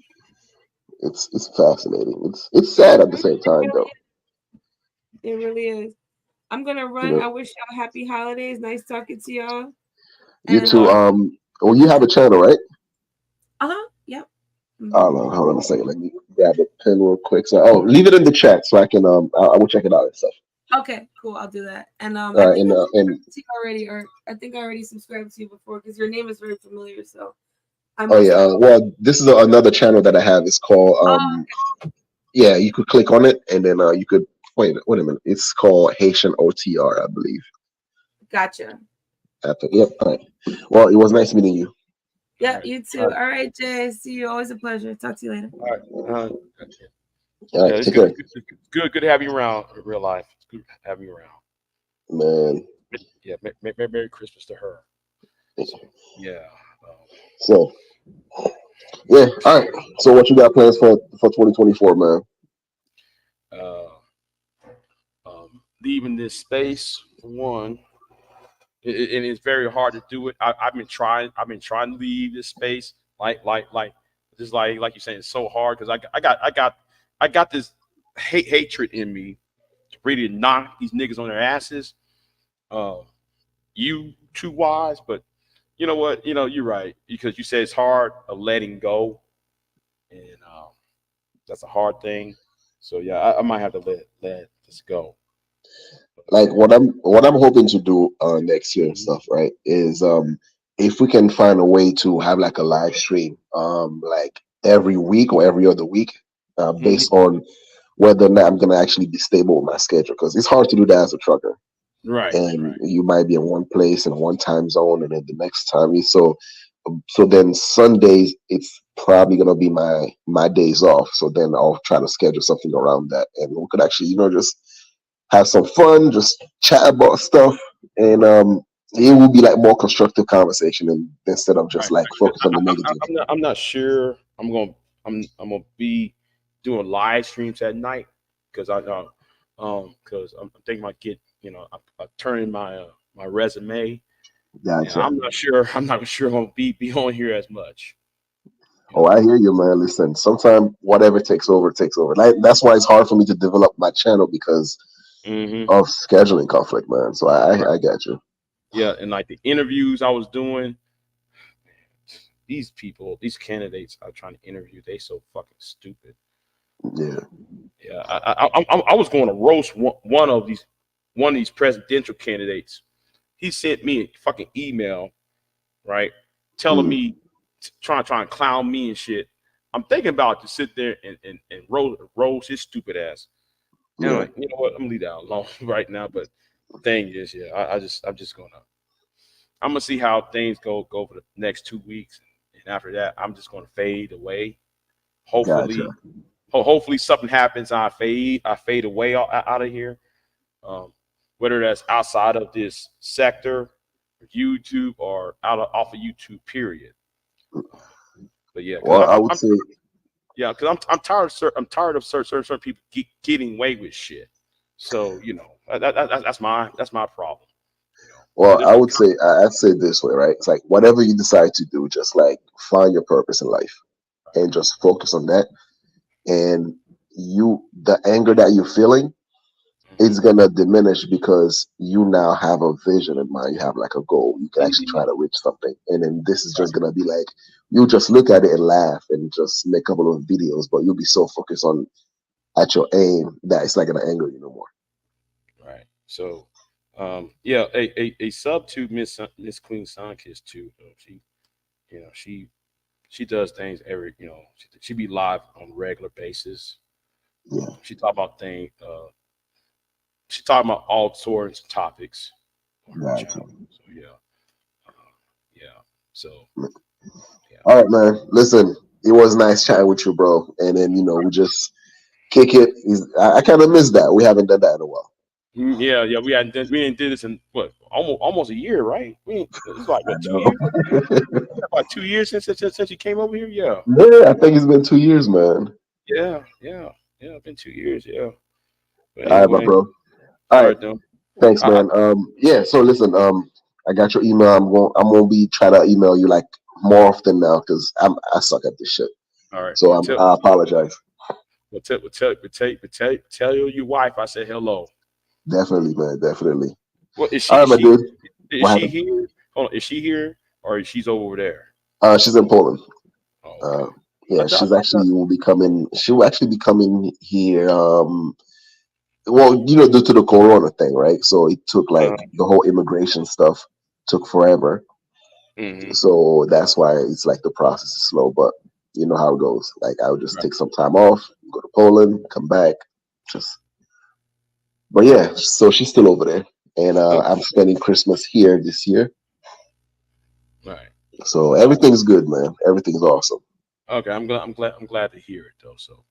It's fascinating. It's sad at the same time though. It really is. I'm gonna You run. know, I wish y'all happy holidays. Nice talking to y'all. you And two. Well, you have a channel, right? uh-huh. Yep. Hold Hmm. on, hold on a second. Let me grab a pen real quick. So, leave it in the chat so I can I will check it out and stuff. Okay, cool. I'll do that. And All I right, think I and subscribed to you already, or I think I already subscribed to you before because your name is very familiar. So I oh must yeah, have. well, this is another channel that I have. It's called Oh, yeah. You could click on it and then you could wait a minute. It's called Haitian OTR, I believe. gotcha. Yep. All right. Well, it was nice meeting you. All Yeah, right. you All too. right. All right, Jay. See you. Always a pleasure. Talk to you later. All right. All Yeah, right. it's Take good. care, Good to have you around in real life. It's good to have you around. man. Yeah, Merry Christmas to her. So yeah, So yeah. All right. So what you got plans for 2024, man? uh, leaving this space for one, and it's very hard to do it. I've been trying. I've been trying to leave this space, just like you're saying, it's so hard because I got this hatred in me to really knock these niggas on their asses. Uh, you too wise, but you know what? You know you're right because you said it's hard of letting go, and that's a hard thing. So yeah, I might have to let this go. Like what I'm hoping to do next year and Mhm. stuff, right? Is if we can find a way to have like a live stream, like every week or every other week, Mhm. based on whether or not I'm gonna actually be stable with my schedule, because it's hard to do that as a trucker, Right, and right. you might be in one place in one time zone, and then the next time so then Sundays it's probably gonna be my days off. So then I'll try to schedule something around that, and we could actually just have some fun, just chat about stuff, and it will be like more constructive conversation, and instead of just Right. like focus on the negative. I'm not sure. I'm gonna be doing live streams at night because I'm thinking about I'm turning my resume, and Gotcha. I'm not sure I'm gonna be on here as much. You Oh, know. I hear you, man. Listen, sometimes whatever takes over, takes over. Like that's why it's hard for me to develop my channel because Hmm. of scheduling conflict, man. So Right. I got you. Yeah, and like the interviews I was doing, these people, these candidates I'm trying to interview, they so fucking stupid. Yeah, Yeah, I was going to roast one of these presidential candidates. He sent me a fucking email, right, telling mm, me trying to clown me and shit. I'm thinking about to sit there and roast his stupid ass. And I'm yeah. like, you know what? I'm gonna leave that alone right now. But thing is, yeah, I'm gonna see how things go for the next 2 weeks, and after that, I'm just gonna fade away. Gotcha. Hopefully, hopefully something happens. I fade away out of here. Um, whether that's outside of this sector, YouTube, or off of YouTube. Period. But yeah, because Well, I would say, yeah, because I'm tired of certain people getting away with shit. So that's my problem. You know, well, there's I no would say, I'd say it this way, right? It's like whatever you decide to do, just like find your purpose in life and just focus on that. And the anger that you're feeling, it's Mhm. gonna diminish because you now have a vision in mind. You have like a goal. You can actually try Mhm. to reach something, and then this is Right, just gonna be like you just look at it and laugh and just make a couple of videos, but you'll be so focused on at your aim that it's not gonna anger you no more. right. So, yeah, a sub to Miss Queen Sunkist too. She, you know, she does things every, she be live on a regular basis. Yeah, She talk about things. She talking about all sorts of topics on her gotcha. channel. So yeah, uh, yeah. So yeah. All right, man. Listen, it was nice chatting with you, bro. And then we just kick it. I kind of miss that. We haven't done that in a while. Yeah, yeah. We didn't did this in what almost a year, right? It's like I what 2 years? know. About 2 years since you came over here. Yeah, Yeah, I think it's been 2 years, man. yeah, yeah, yeah. It's been 2 years. Yeah. But All right, my anyway, bro. All all right. right, though. Thanks, I, man. Yeah. So listen, I got your email. I'm gonna be trying to email you like more often now because I suck at this shit. all right. So Well, tell, I apologize. tell your wife I said hello. Definitely, man. Definitely. Well, All right, my dude. is What she happened? here? Hold on, is she here or is she's over there? She's in Poland. Oh, okay. Uh, I yeah, thought, I she's thought, actually will be coming. She will actually be coming here. Well, due to the Corona thing, right? So it took like the whole immigration stuff took forever. mm-hmm. So that's why it's like the process is slow, but you know how it goes. Like I would just Right. take some time off, go to Poland, come back, just. But yeah, so she's still over there, and Okay. I'm spending Christmas here this year. Right. So everything's good, man. Everything's awesome. Okay. I'm glad to hear it though. So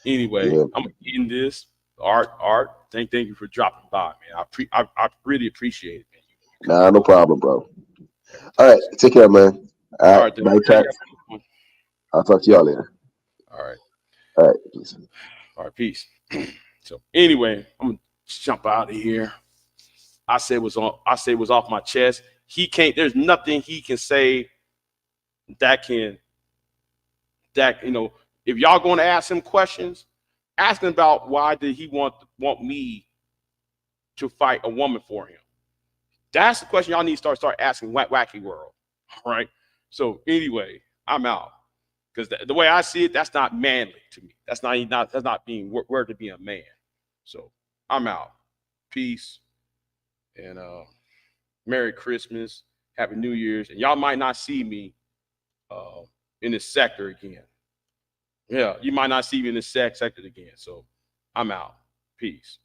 anyway, Yeah, I'm in this art. Thank you for dropping by, man. I really appreciate it, man. You coming nah, no by problem, bro. All everything. right, So take care, man. All all right, right, then. bye, Yeah, chat. yeah. I'll talk to y'all later. All right. All right, peace. All right. Peace. So anyway, I'm gonna jump out of here. I said was off my chest. He can't. There's nothing he can say that can that if y'all going to ask him questions, ask him about why did he want me to fight a woman for him. That's the question y'all need to start asking Wacky World. All right. So anyway, I'm out because the way I see it, that's not manly to me. That's not being word to be a man. So I'm out. Peace and Merry Christmas, Happy New Year's, and y'all might not see me uh, in this sector again. Yeah, you might not see me in this sector again. So I'm out. Peace.